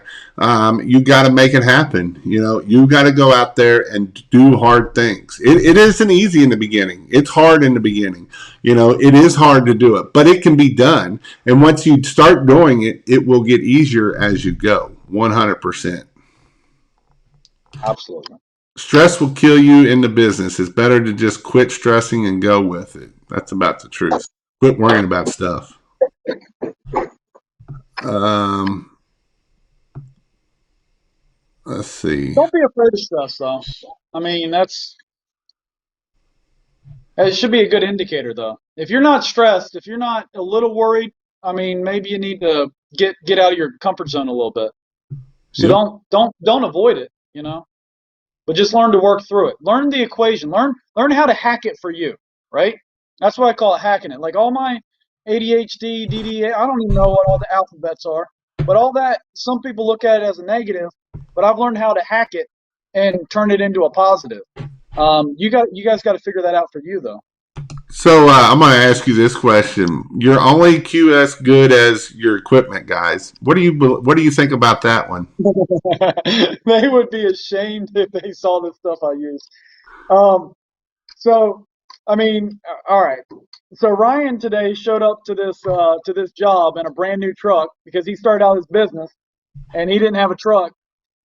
You got to make it happen. You know, you got to go out there and do hard things. It isn't easy in the beginning. It's hard in the beginning. You know, it is hard to do it, but it can be done. And once you start doing it, it will get easier as you go. 100%. Absolutely. Stress will kill you in the business. It's better to just quit stressing and go with it. That's about the truth. Quit worrying about stuff. Um, let's see. Don't be afraid of stress, though. I mean, it should be a good indicator, though. If you're not stressed, if you're not a little worried, I mean, maybe you need to get out of your comfort zone a little bit. So Yep. don't avoid it, but just learn to work through it. Learn the equation. Learn how to hack it for you, right? That's what I call it, hacking it. Like all my ADHD, DDA, I don't even know what all the alphabets are, but all that, some people look at it as a negative, but I've learned how to hack it and turn it into a positive. You guys got to figure that out for you, though. So I'm going to ask you this question. You're only QS good as your equipment, guys. What do you think about that one? They would be ashamed if they saw the stuff I use. Um, so, I mean, all right. So Ryan today showed up to this job in a brand new truck because he started out his business and he didn't have a truck,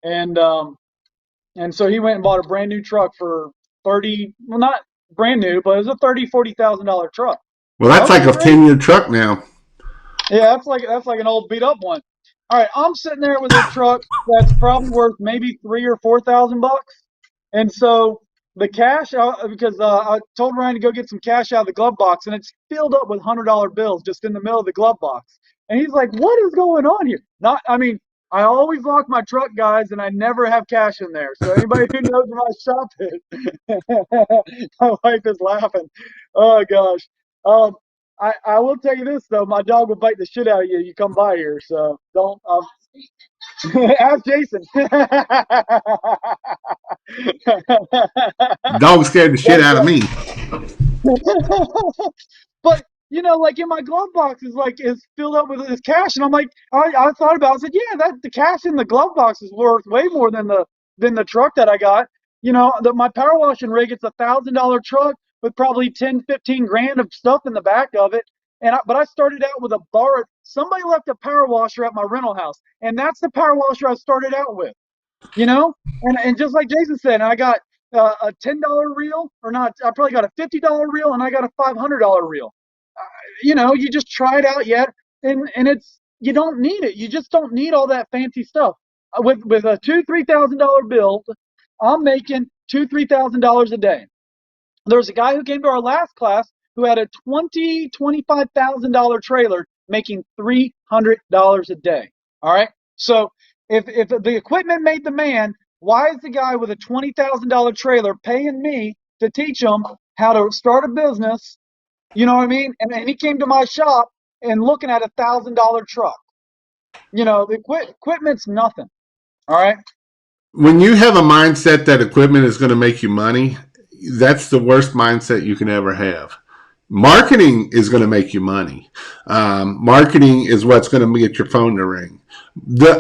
and so he went and bought a brand new truck for 30, well, not brand new, but it was a $40,000 truck. Well, that's like Okay, a great. 10-year truck now. Yeah, that's like an old beat up one. All right, I'm sitting there with a truck that's probably worth maybe 3 or 4 thousand bucks, and so the cash out because I told Ryan to go get some cash out of the glove box, and it's filled up with $100 bills just in the middle of the glove box. And he's like, "What is going on here?" Not, I mean, I always lock my truck, guys, and I never have cash in there. So anybody who knows where my shop is, my wife is laughing. Oh gosh. Um, I will tell you this though, my dog will bite the shit out of you. You come by here, so don't ask Jason. Dog scared the shit but out of me. but like in my glove box is filled up with this cash, and I'm like, I thought about it. I said, yeah, that the cash in the glove box is worth way more than the truck that I got. My power washing rig, it's $1,000 truck with probably 10, 15 grand of stuff in the back of it. But I started out with a borrowed. Somebody left a power washer at my rental house, and that's the power washer I started out with. you know and just like Jason said, I got a $10 reel, or not, I probably got a $50 reel, and I got a $500 reel. You just try it out yet, and it's, you don't need it. You just don't need all that fancy stuff. With a $2,000-3,000 bill, I'm making $2,000-3,000 a day. There's a guy who came to our last class who had a $25,000 trailer making $300 a day. All right. So if the equipment made the man, why is the guy with a $20,000 trailer paying me to teach him how to start a business? You know what I mean? And he came to my shop and looking at $1,000 truck. The equipment's nothing. All right. When you have a mindset that equipment is going to make you money, that's the worst mindset you can ever have. Marketing is going to make you money. Marketing is what's going to get your phone to ring.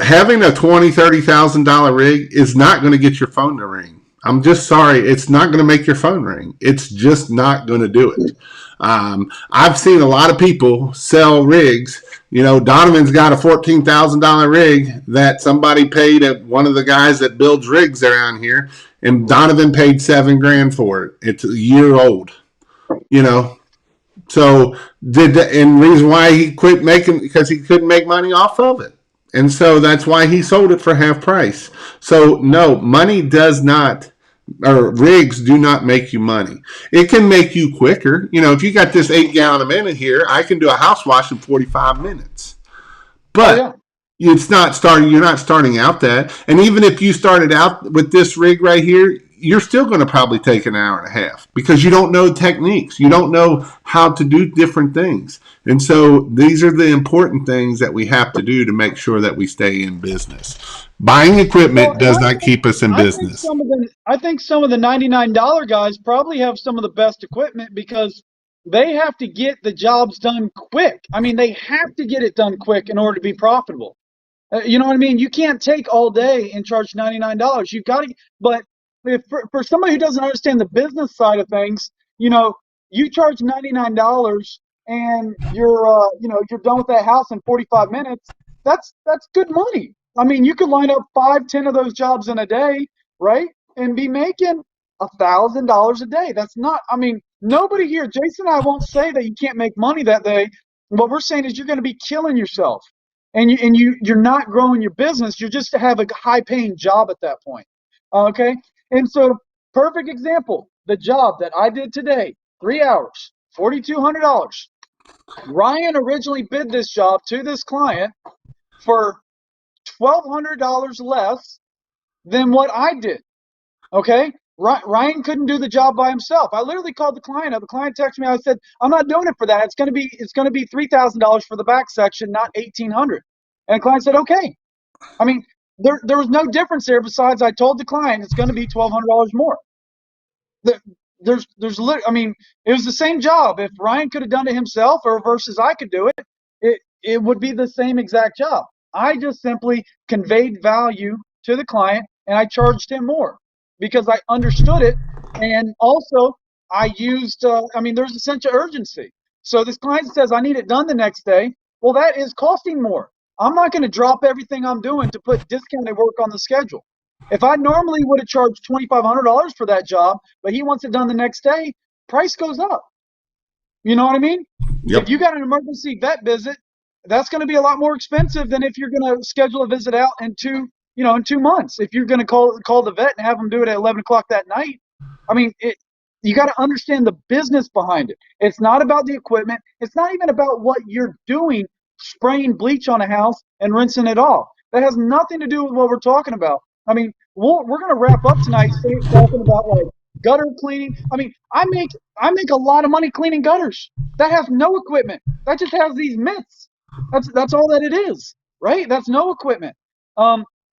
Having a $20,000-30,000 rig is not going to get your phone to ring. I'm just sorry. It's not going to make your phone ring. It's just not going to do it. I've seen a lot of people sell rigs. You know, Donovan's got a $14,000 rig that somebody paid at one of the guys that builds rigs around here, and Donovan paid $7,000 for it. It's a year old. You know, so and reason why he quit making, because he couldn't make money off of it. And so that's why he sold it for half price. So no, money does not, or rigs do not make you money. It can make you quicker. You know, if you got this 8 gallon a minute here, I can do a house wash in 45 minutes. Oh But yeah. you're not starting out that. And even if you started out with this rig right here, you're still going to probably take an hour and a half because you don't know techniques. You don't know how to do different things. And so these are the important things that we have to do to make sure that we stay in business. Buying Well, equipment and does not keep us in business. I think some of the $99 guys probably have some of the best equipment because they have to get the jobs done quick. I mean, they have to get it done quick in order to be profitable. You know what I mean? You can't take all day and charge $99. You've got to, but if for somebody who doesn't understand the business side of things, you know, you charge $99 and you're done with that house in 45 minutes. That's good money. I mean, you could line up 5, 10 of those jobs in a day, right? And be making $1,000 a day. That's not, I mean, nobody here, Jason and I won't say that you can't make money that day. What we're saying is you're going to be killing yourself and you're not growing your business. You're just to have a high paying job at that point. Okay. And so perfect example, the job that I did today, 3 hours, $4,200. Ryan originally bid this job to this client for $1,200 less than what I did. Okay. Ryan couldn't do the job by himself. I literally called the client up. The client texted me. I said, I'm not doing it for that. It's going to be $3,000 for the back section, not 1,800. And the client said, okay. I mean, there was no difference there besides I told the client it's going to be $1,200 more. I mean, it was the same job. If Ryan could have done it himself or versus I could do it, it would be the same exact job. I just simply conveyed value to the client and I charged him more because I understood it. And also I used, I mean, there's a sense of urgency. So this client says, I need it done the next day. Well, that is costing more. I'm not going to drop everything I'm doing to put discounted work on the schedule. If I normally would have charged $2,500 for that job, but he wants it done the next day, price goes up. You know what I mean? If Yep. you got an emergency vet visit, that's going to be a lot more expensive than if you're going to schedule a visit out in in 2 months. If you're going to call the vet and have them do it at 11 o'clock that night, I mean, you got to understand the business behind it. It's not about the equipment. It's not even about what you're doing, spraying bleach on a house and rinsing it off. That has nothing to do with what we're talking about. I mean, we're going to wrap up tonight talking about like gutter cleaning. I mean, I make a lot of money cleaning gutters. That has no equipment. That just has these mitts. That's all that it is, right? That's no equipment.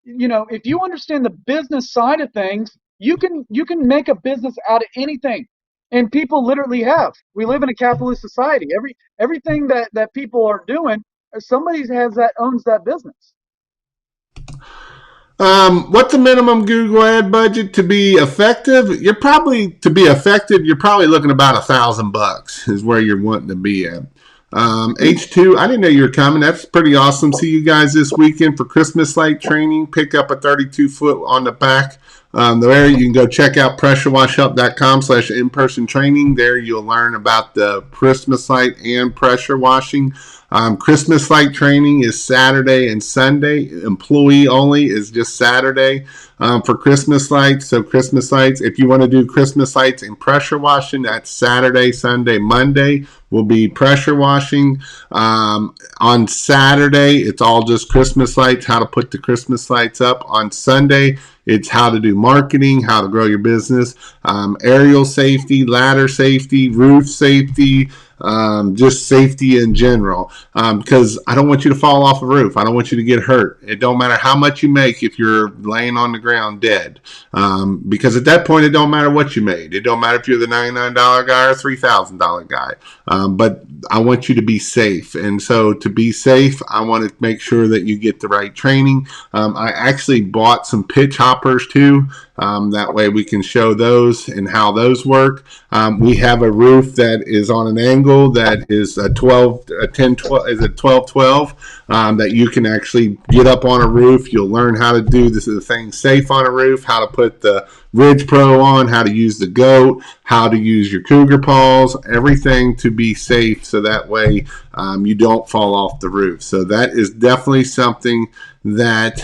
If you understand the business side of things, you can make a business out of anything, and people literally have. We live in a capitalist society. Everything that people are doing, somebody has that owns that business. What's the minimum Google ad budget to be effective? You're probably looking about $1,000 is where you're wanting to be at. H2, I didn't know you were coming. That's pretty awesome. See you guys this weekend for Christmas light training. Pick up a 32-foot on the back. There you can go check out pressurewashhelp.com/in-person training. There you'll learn about the Christmas light and pressure washing. Christmas light training is Saturday and Sunday. Employee only is just Saturday for Christmas lights. So Christmas lights, if you want to do Christmas lights and pressure washing, that's Saturday, Sunday, Monday will be pressure washing. On Saturday, it's all just Christmas lights, how to put the Christmas lights up. On Sunday, it's how to do marketing, how to grow your business, aerial safety, ladder safety, roof safety, just safety in general, because I don't want you to fall off a roof. I don't want you to get hurt. It don't matter how much you make if you're laying on the ground dead, because at that point it don't matter what you made. It don't matter if you're the $99 guy or $3,000 guy, but I want you to be safe. And so to be safe, I want to make sure that you get the right training. I actually bought some pitch hoppers too. That way we can show those and how those work. We have a roof that is on an angle that is a 12 that you can actually get up on a roof. You'll learn how to do the things safe on a roof, how to put the Ridge Pro on, how to use the goat, how to use your cougar paws, everything to be safe so that way you don't fall off the roof. So that is definitely something that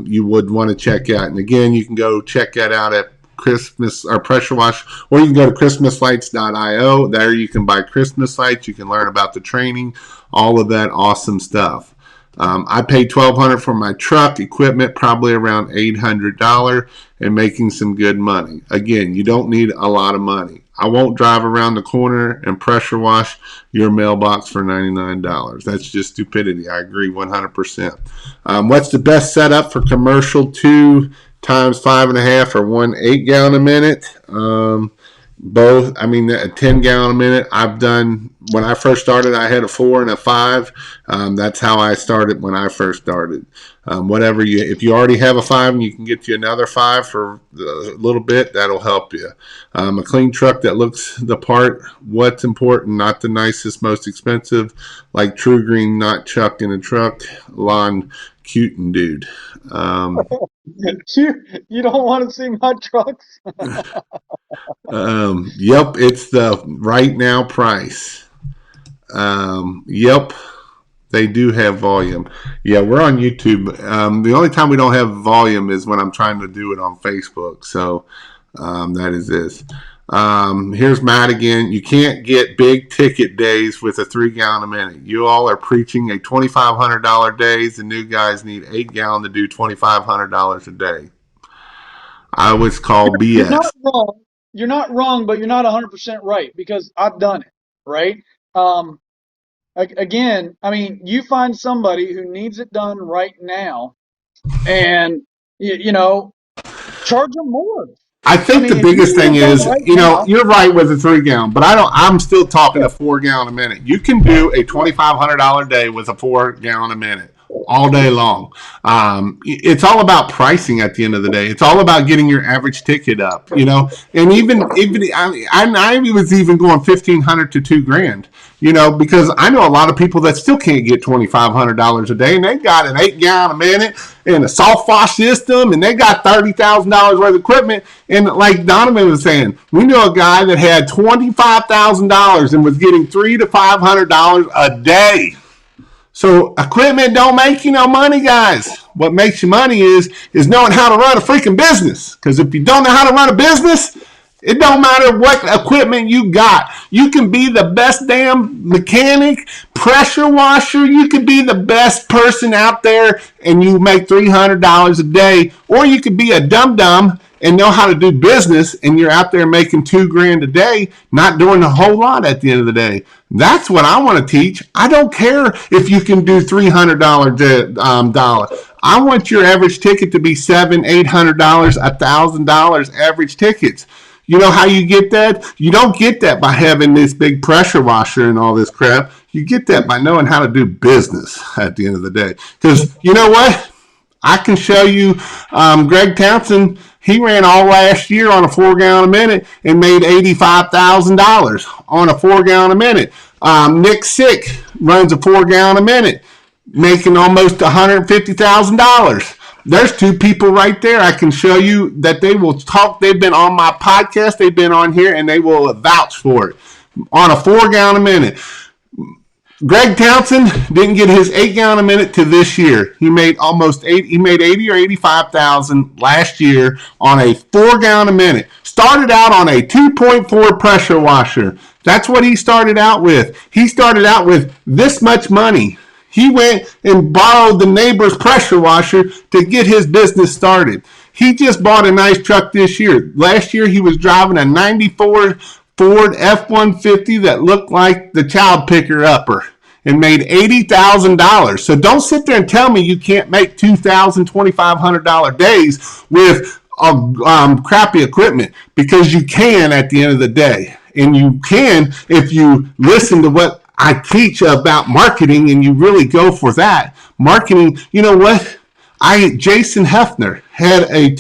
you would want to check out. And again, you can go check that out at Christmas or Pressure Wash, or you can go to christmaslights.io. There you can buy Christmas lights. You can learn about the training, all of that awesome stuff. I paid $1,200 for my truck equipment, probably around $800, and making some good money. Again, you don't need a lot of money. I won't drive around the corner and pressure wash your mailbox for $99. That's just stupidity. I agree 100%. What's the best setup for commercial 2 times 5.5 or 1 8-gallon a minute? Both. I mean, a 10-gallon a minute. I've done, when I first started, I had a 4 and a 5. That's how I started when I first started. Whatever if you already have a 5 and you can get you another 5 for a little bit, that'll help you. A clean truck that looks the part. What's important? Not the nicest, most expensive, like True Green, not Chuck in a truck. Lawn cutin' dude. You don't want to see my trucks? Yep, it's the right now price. Yep, they do have volume. Yeah, we're on YouTube. The only time we don't have volume is when I'm trying to do it on Facebook. So that is this. Here's Matt again. You can't get big ticket days with a 3-gallon a minute. You all are preaching a $2,500 days. The new guys need 8-gallon to do $2,500 a day. I was called BS. You're not wrong. You're not wrong, but you're not 100% right, because I've done it, right? Again, I mean, you find somebody who needs it done right now, and charge them more. I think the biggest thing is, you're right with a 3-gallon, but I'm still talking a 4-gallon a minute. You can do a $2,500 day with a 4-gallon a minute all day long. It's all about pricing at the end of the day. It's all about getting your average ticket up, and even I was even going $1,500 to $2,000, because I know a lot of people that still can't get $2,500 a day, and they got an 8-gallon a minute and a soft wash system, and they got $30,000 worth of equipment. And like Donovan was saying, we knew a guy that had $25,000 and was getting $300 to $500 a day. So equipment don't make you no money, guys. What makes you money is knowing how to run a freaking business. Because if you don't know how to run a business, it don't matter what equipment you got. You can be the best damn mechanic, pressure washer. You can be the best person out there and you make $300 a day. Or you could be a dum-dum and know how to do business, and you're out there making $2,000 a day, not doing a whole lot at the end of the day. That's what I want to teach. I don't care if you can do $300 I want your average ticket to be $700, $800, $1,000 average tickets. You know how you get that? You don't get that by having this big pressure washer and all this crap. You get that by knowing how to do business at the end of the day. Because you know what? I can show you Greg Townsend. He ran all last year on a 4-gallon a minute and made $85,000 on a 4-gallon a minute. Nick Sick runs a 4-gallon a minute, making almost $150,000. There's 2 people right there. I can show you that they will talk. They've been on my podcast. They've been on here, and they will vouch for it. On a 4-gallon a minute. Greg Townsend didn't get his 8-gallon a minute to this year. He made He made $80,000 or $85,000 last year on a 4-gallon a minute. Started out on a 2.4 pressure washer. That's what he started out with. He started out with this much money. He went and borrowed the neighbor's pressure washer to get his business started. He just bought a nice truck this year. Last year he was driving a 94 Ford F-150 that looked like the child picker upper and made $80,000. So don't sit there and tell me you can't make $2,000, $2,500 days with crappy equipment, because you can at the end of the day. And you can if you listen to what I teach about marketing and you really go for that. Marketing, you know what? Jason Hefner had a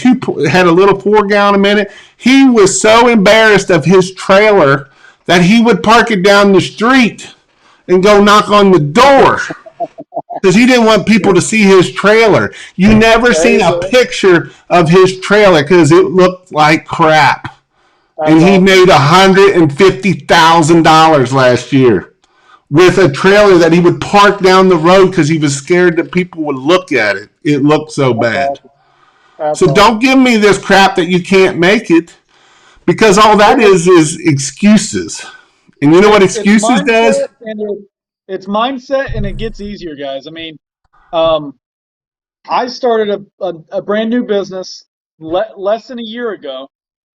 little 4 gallon a minute. He was so embarrassed of his trailer that he would park it down the street and go knock on the door because he didn't want people to see his trailer. You never seen a picture of his trailer because it looked like crap. And he made $150,000 last year with a trailer that he would park down the road because he was scared that people would look at it. It looked so bad. So don't give me this crap that you can't make it, because all that is excuses. And you know what excuses does? It's mindset, and it gets easier, guys. I mean, I started a brand new business less than a year ago.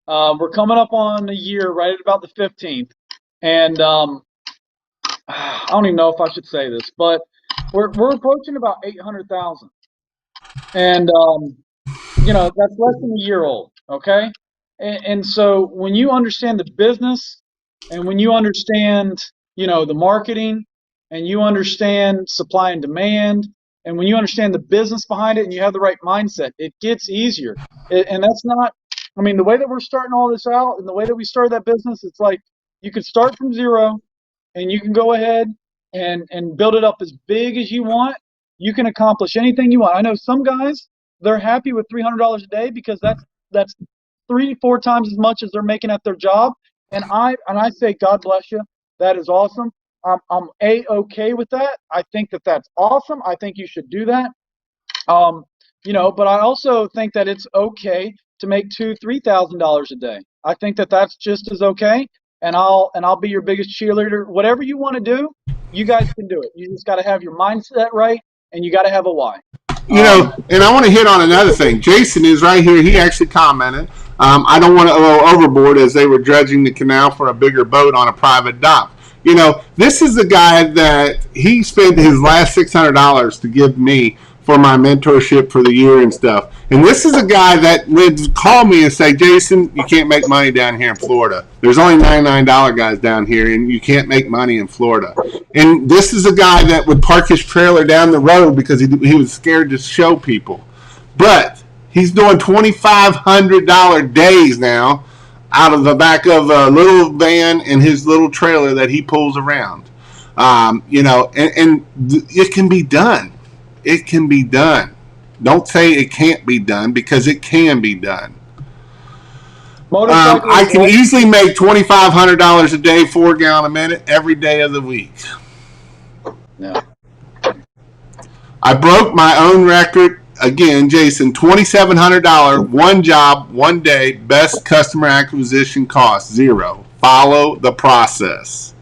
We're coming up on a year right at about the 15th. And I don't even know if I should say this, but we're approaching about 800,000. And that's less than a year old, okay? And so when you understand the business, and when you understand, the marketing, and you understand supply and demand, and when you understand the business behind it and you have the right mindset, it gets easier. And that's not, I mean, the way that we're starting all this out and the way that we started that business, it's like you could start from zero and you can go ahead and build it up as big as you want. You can accomplish anything you want. I know some guys, they're happy with $300 a day because that's 3-4 times as much as they're making at their job. And I say, God bless you. That is awesome. I'm A-okay with that. I think that that's awesome. I think you should do that. But I also think that it's okay to make $2,000-$3,000 a day. I think that that's just as okay. And I'll be your biggest cheerleader. Whatever you want to do, you guys can do it. You just got to have your mindset right, and you got to have a why. And I want to hit on another thing. Jason is right here. He actually commented, I don't want to go overboard, as they were dredging the canal for a bigger boat on a private dock. This is the guy that he spent his last $600 to give me for my mentorship for the year and stuff. And this is a guy that would call me and say, Jason, you can't make money down here in Florida. There's only $99 guys down here, and you can't make money in Florida. And this is a guy that would park his trailer down the road because he was scared to show people. But he's doing $2,500 days now out of the back of a little van and his little trailer that he pulls around. And it can be done. It can be done. Don't say it can't be done, because it can be done. I can easily make $2,500 a day, 4 gallon a minute, every day of the week. Yeah. I broke my own record again, Jason. $2,700, one job, one day, best customer acquisition cost, 0. Follow the process.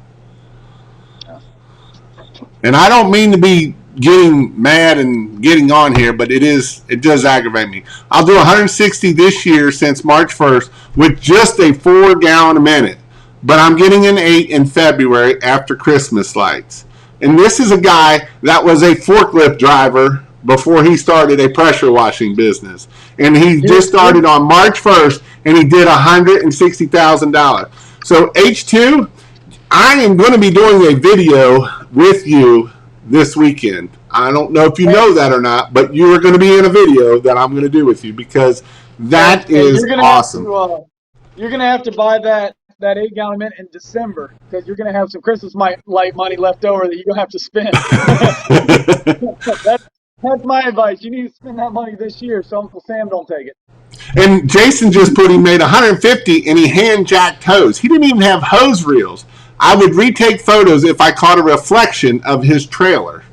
And I don't mean to be getting mad and getting on here, but it does aggravate me. I'll do 160 this year since March 1st with just a 4 gallon a minute, but I'm getting an 8 in February after Christmas lights. And this is a guy that was a forklift driver before he started a pressure washing business, and he just started on March 1st, and he did $160,000. So H2, I am going to be doing a video with you this weekend. I don't know if you know that or not, but you are going to be in a video that I'm going to do with you, because that is awesome. You're going to have to buy that 8 gallon minute in December, because you're going to have some Christmas light money left over that you're going to have to spend. That's my advice. You need to spend that money this year so Uncle Sam don't take it. And Jason just made 150, and he hand jacked hose. He didn't even have hose reels. I would retake photos if I caught a reflection of his trailer.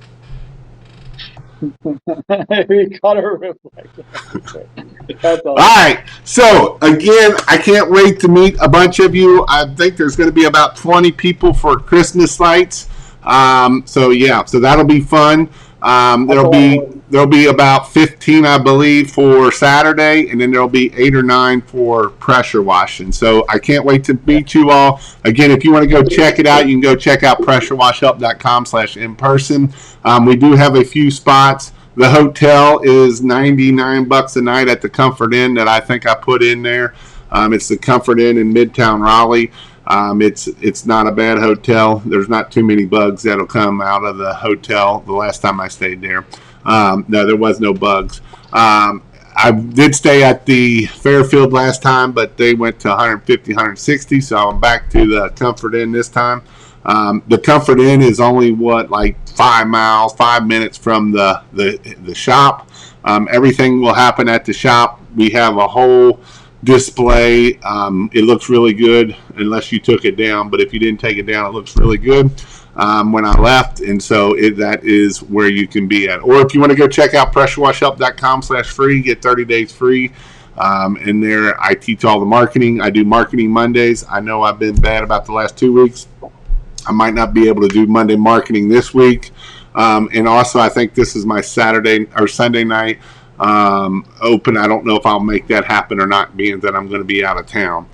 He caught a reflection. That's awesome. All right. So, again, I can't wait to meet a bunch of you. I think there's going to be about 20 people for Christmas lights. So that'll be fun. There'll be there'll be about 15, I believe, for Saturday, and then there'll be 8 or 9 for pressure washing. So I can't wait to meet you all. Again, if you want to go check it out, you can go check out pressurewashhelp.com/in-person. We do have a few spots. The hotel is $99 a night at the Comfort Inn that I think I put in there. It's the Comfort Inn in Midtown Raleigh. It's not a bad hotel. There's not too many bugs that'll come out of the hotel. The last time I stayed there, no, there was no bugs. I did stay at the Fairfield last time, but they went to 150, 160, so I'm back to the Comfort Inn this time. The Comfort Inn is only like 5 minutes from the shop. Everything will happen at the shop. We have a whole display. It looks really good unless you took it down, but if you didn't take it down, it looks really good when I left, and so that is where you can be at. Or if you want to go check out pressurewashhelp.com/free, get 30 days free. And there I teach all the marketing. I do marketing Mondays. I know I've been bad about the last 2 weeks. I might not be able to do Monday marketing this week. And also I think this is my Saturday or Sunday night open. I don't know if I'll make that happen or not, being that I'm going to be out of town.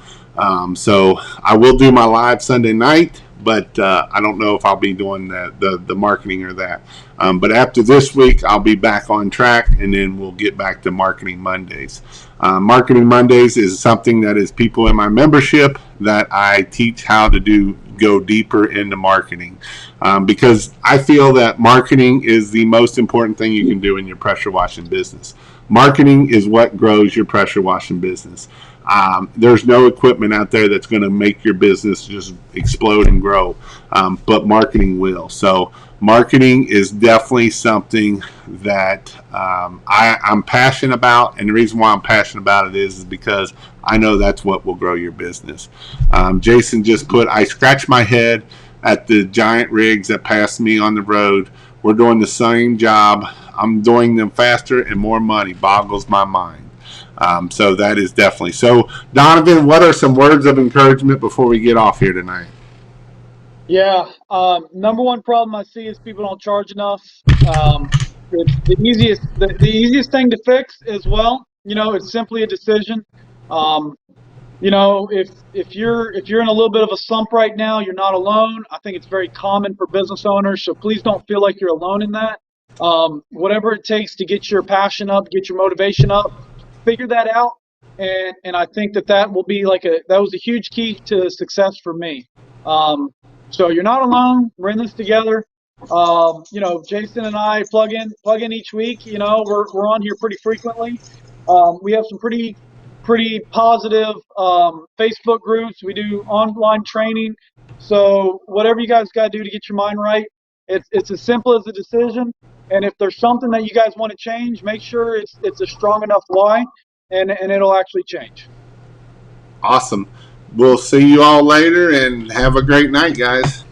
So I will do my live Sunday night, but I don't know if I'll be doing the marketing or that. But after this week, I'll be back on track, and then we'll get back to Marketing Mondays. Marketing Mondays is something that is people in my membership that I teach how to go deeper into marketing, because I feel that marketing is the most important thing you can do in your pressure washing business. Marketing is what grows your pressure washing business. There's no equipment out there that's going to make your business just explode and grow, but marketing will. So marketing is definitely something that I'm passionate about, and the reason why I'm passionate about it is because I know that's what will grow your business. Jason just put, I scratch my head at the giant rigs that pass me on the road. We're doing the same job. I'm doing them faster and more money. Boggles my mind. So that is definitely. So, Donovan, what are some words of encouragement before we get off here tonight? Yeah. Number one problem I see is people don't charge enough. It's the easiest thing to fix as well. It's simply a decision. Um, if you're in a little bit of a slump right now, you're not alone. I think it's very common for business owners, so please don't feel like you're alone in that. Whatever it takes to get your passion up, get your motivation up, figure that out. And I think that will be that was a huge key to success for me. So you're not alone. We're in this together. Jason and I plug in each week. We're on here pretty frequently. We have some pretty positive Facebook groups. We do online training. So whatever you guys got to do to get your mind right, it's as simple as a decision. And if there's something that you guys want to change, make sure it's a strong enough why, and it'll actually change. Awesome. We'll see you all later, and have a great night, guys.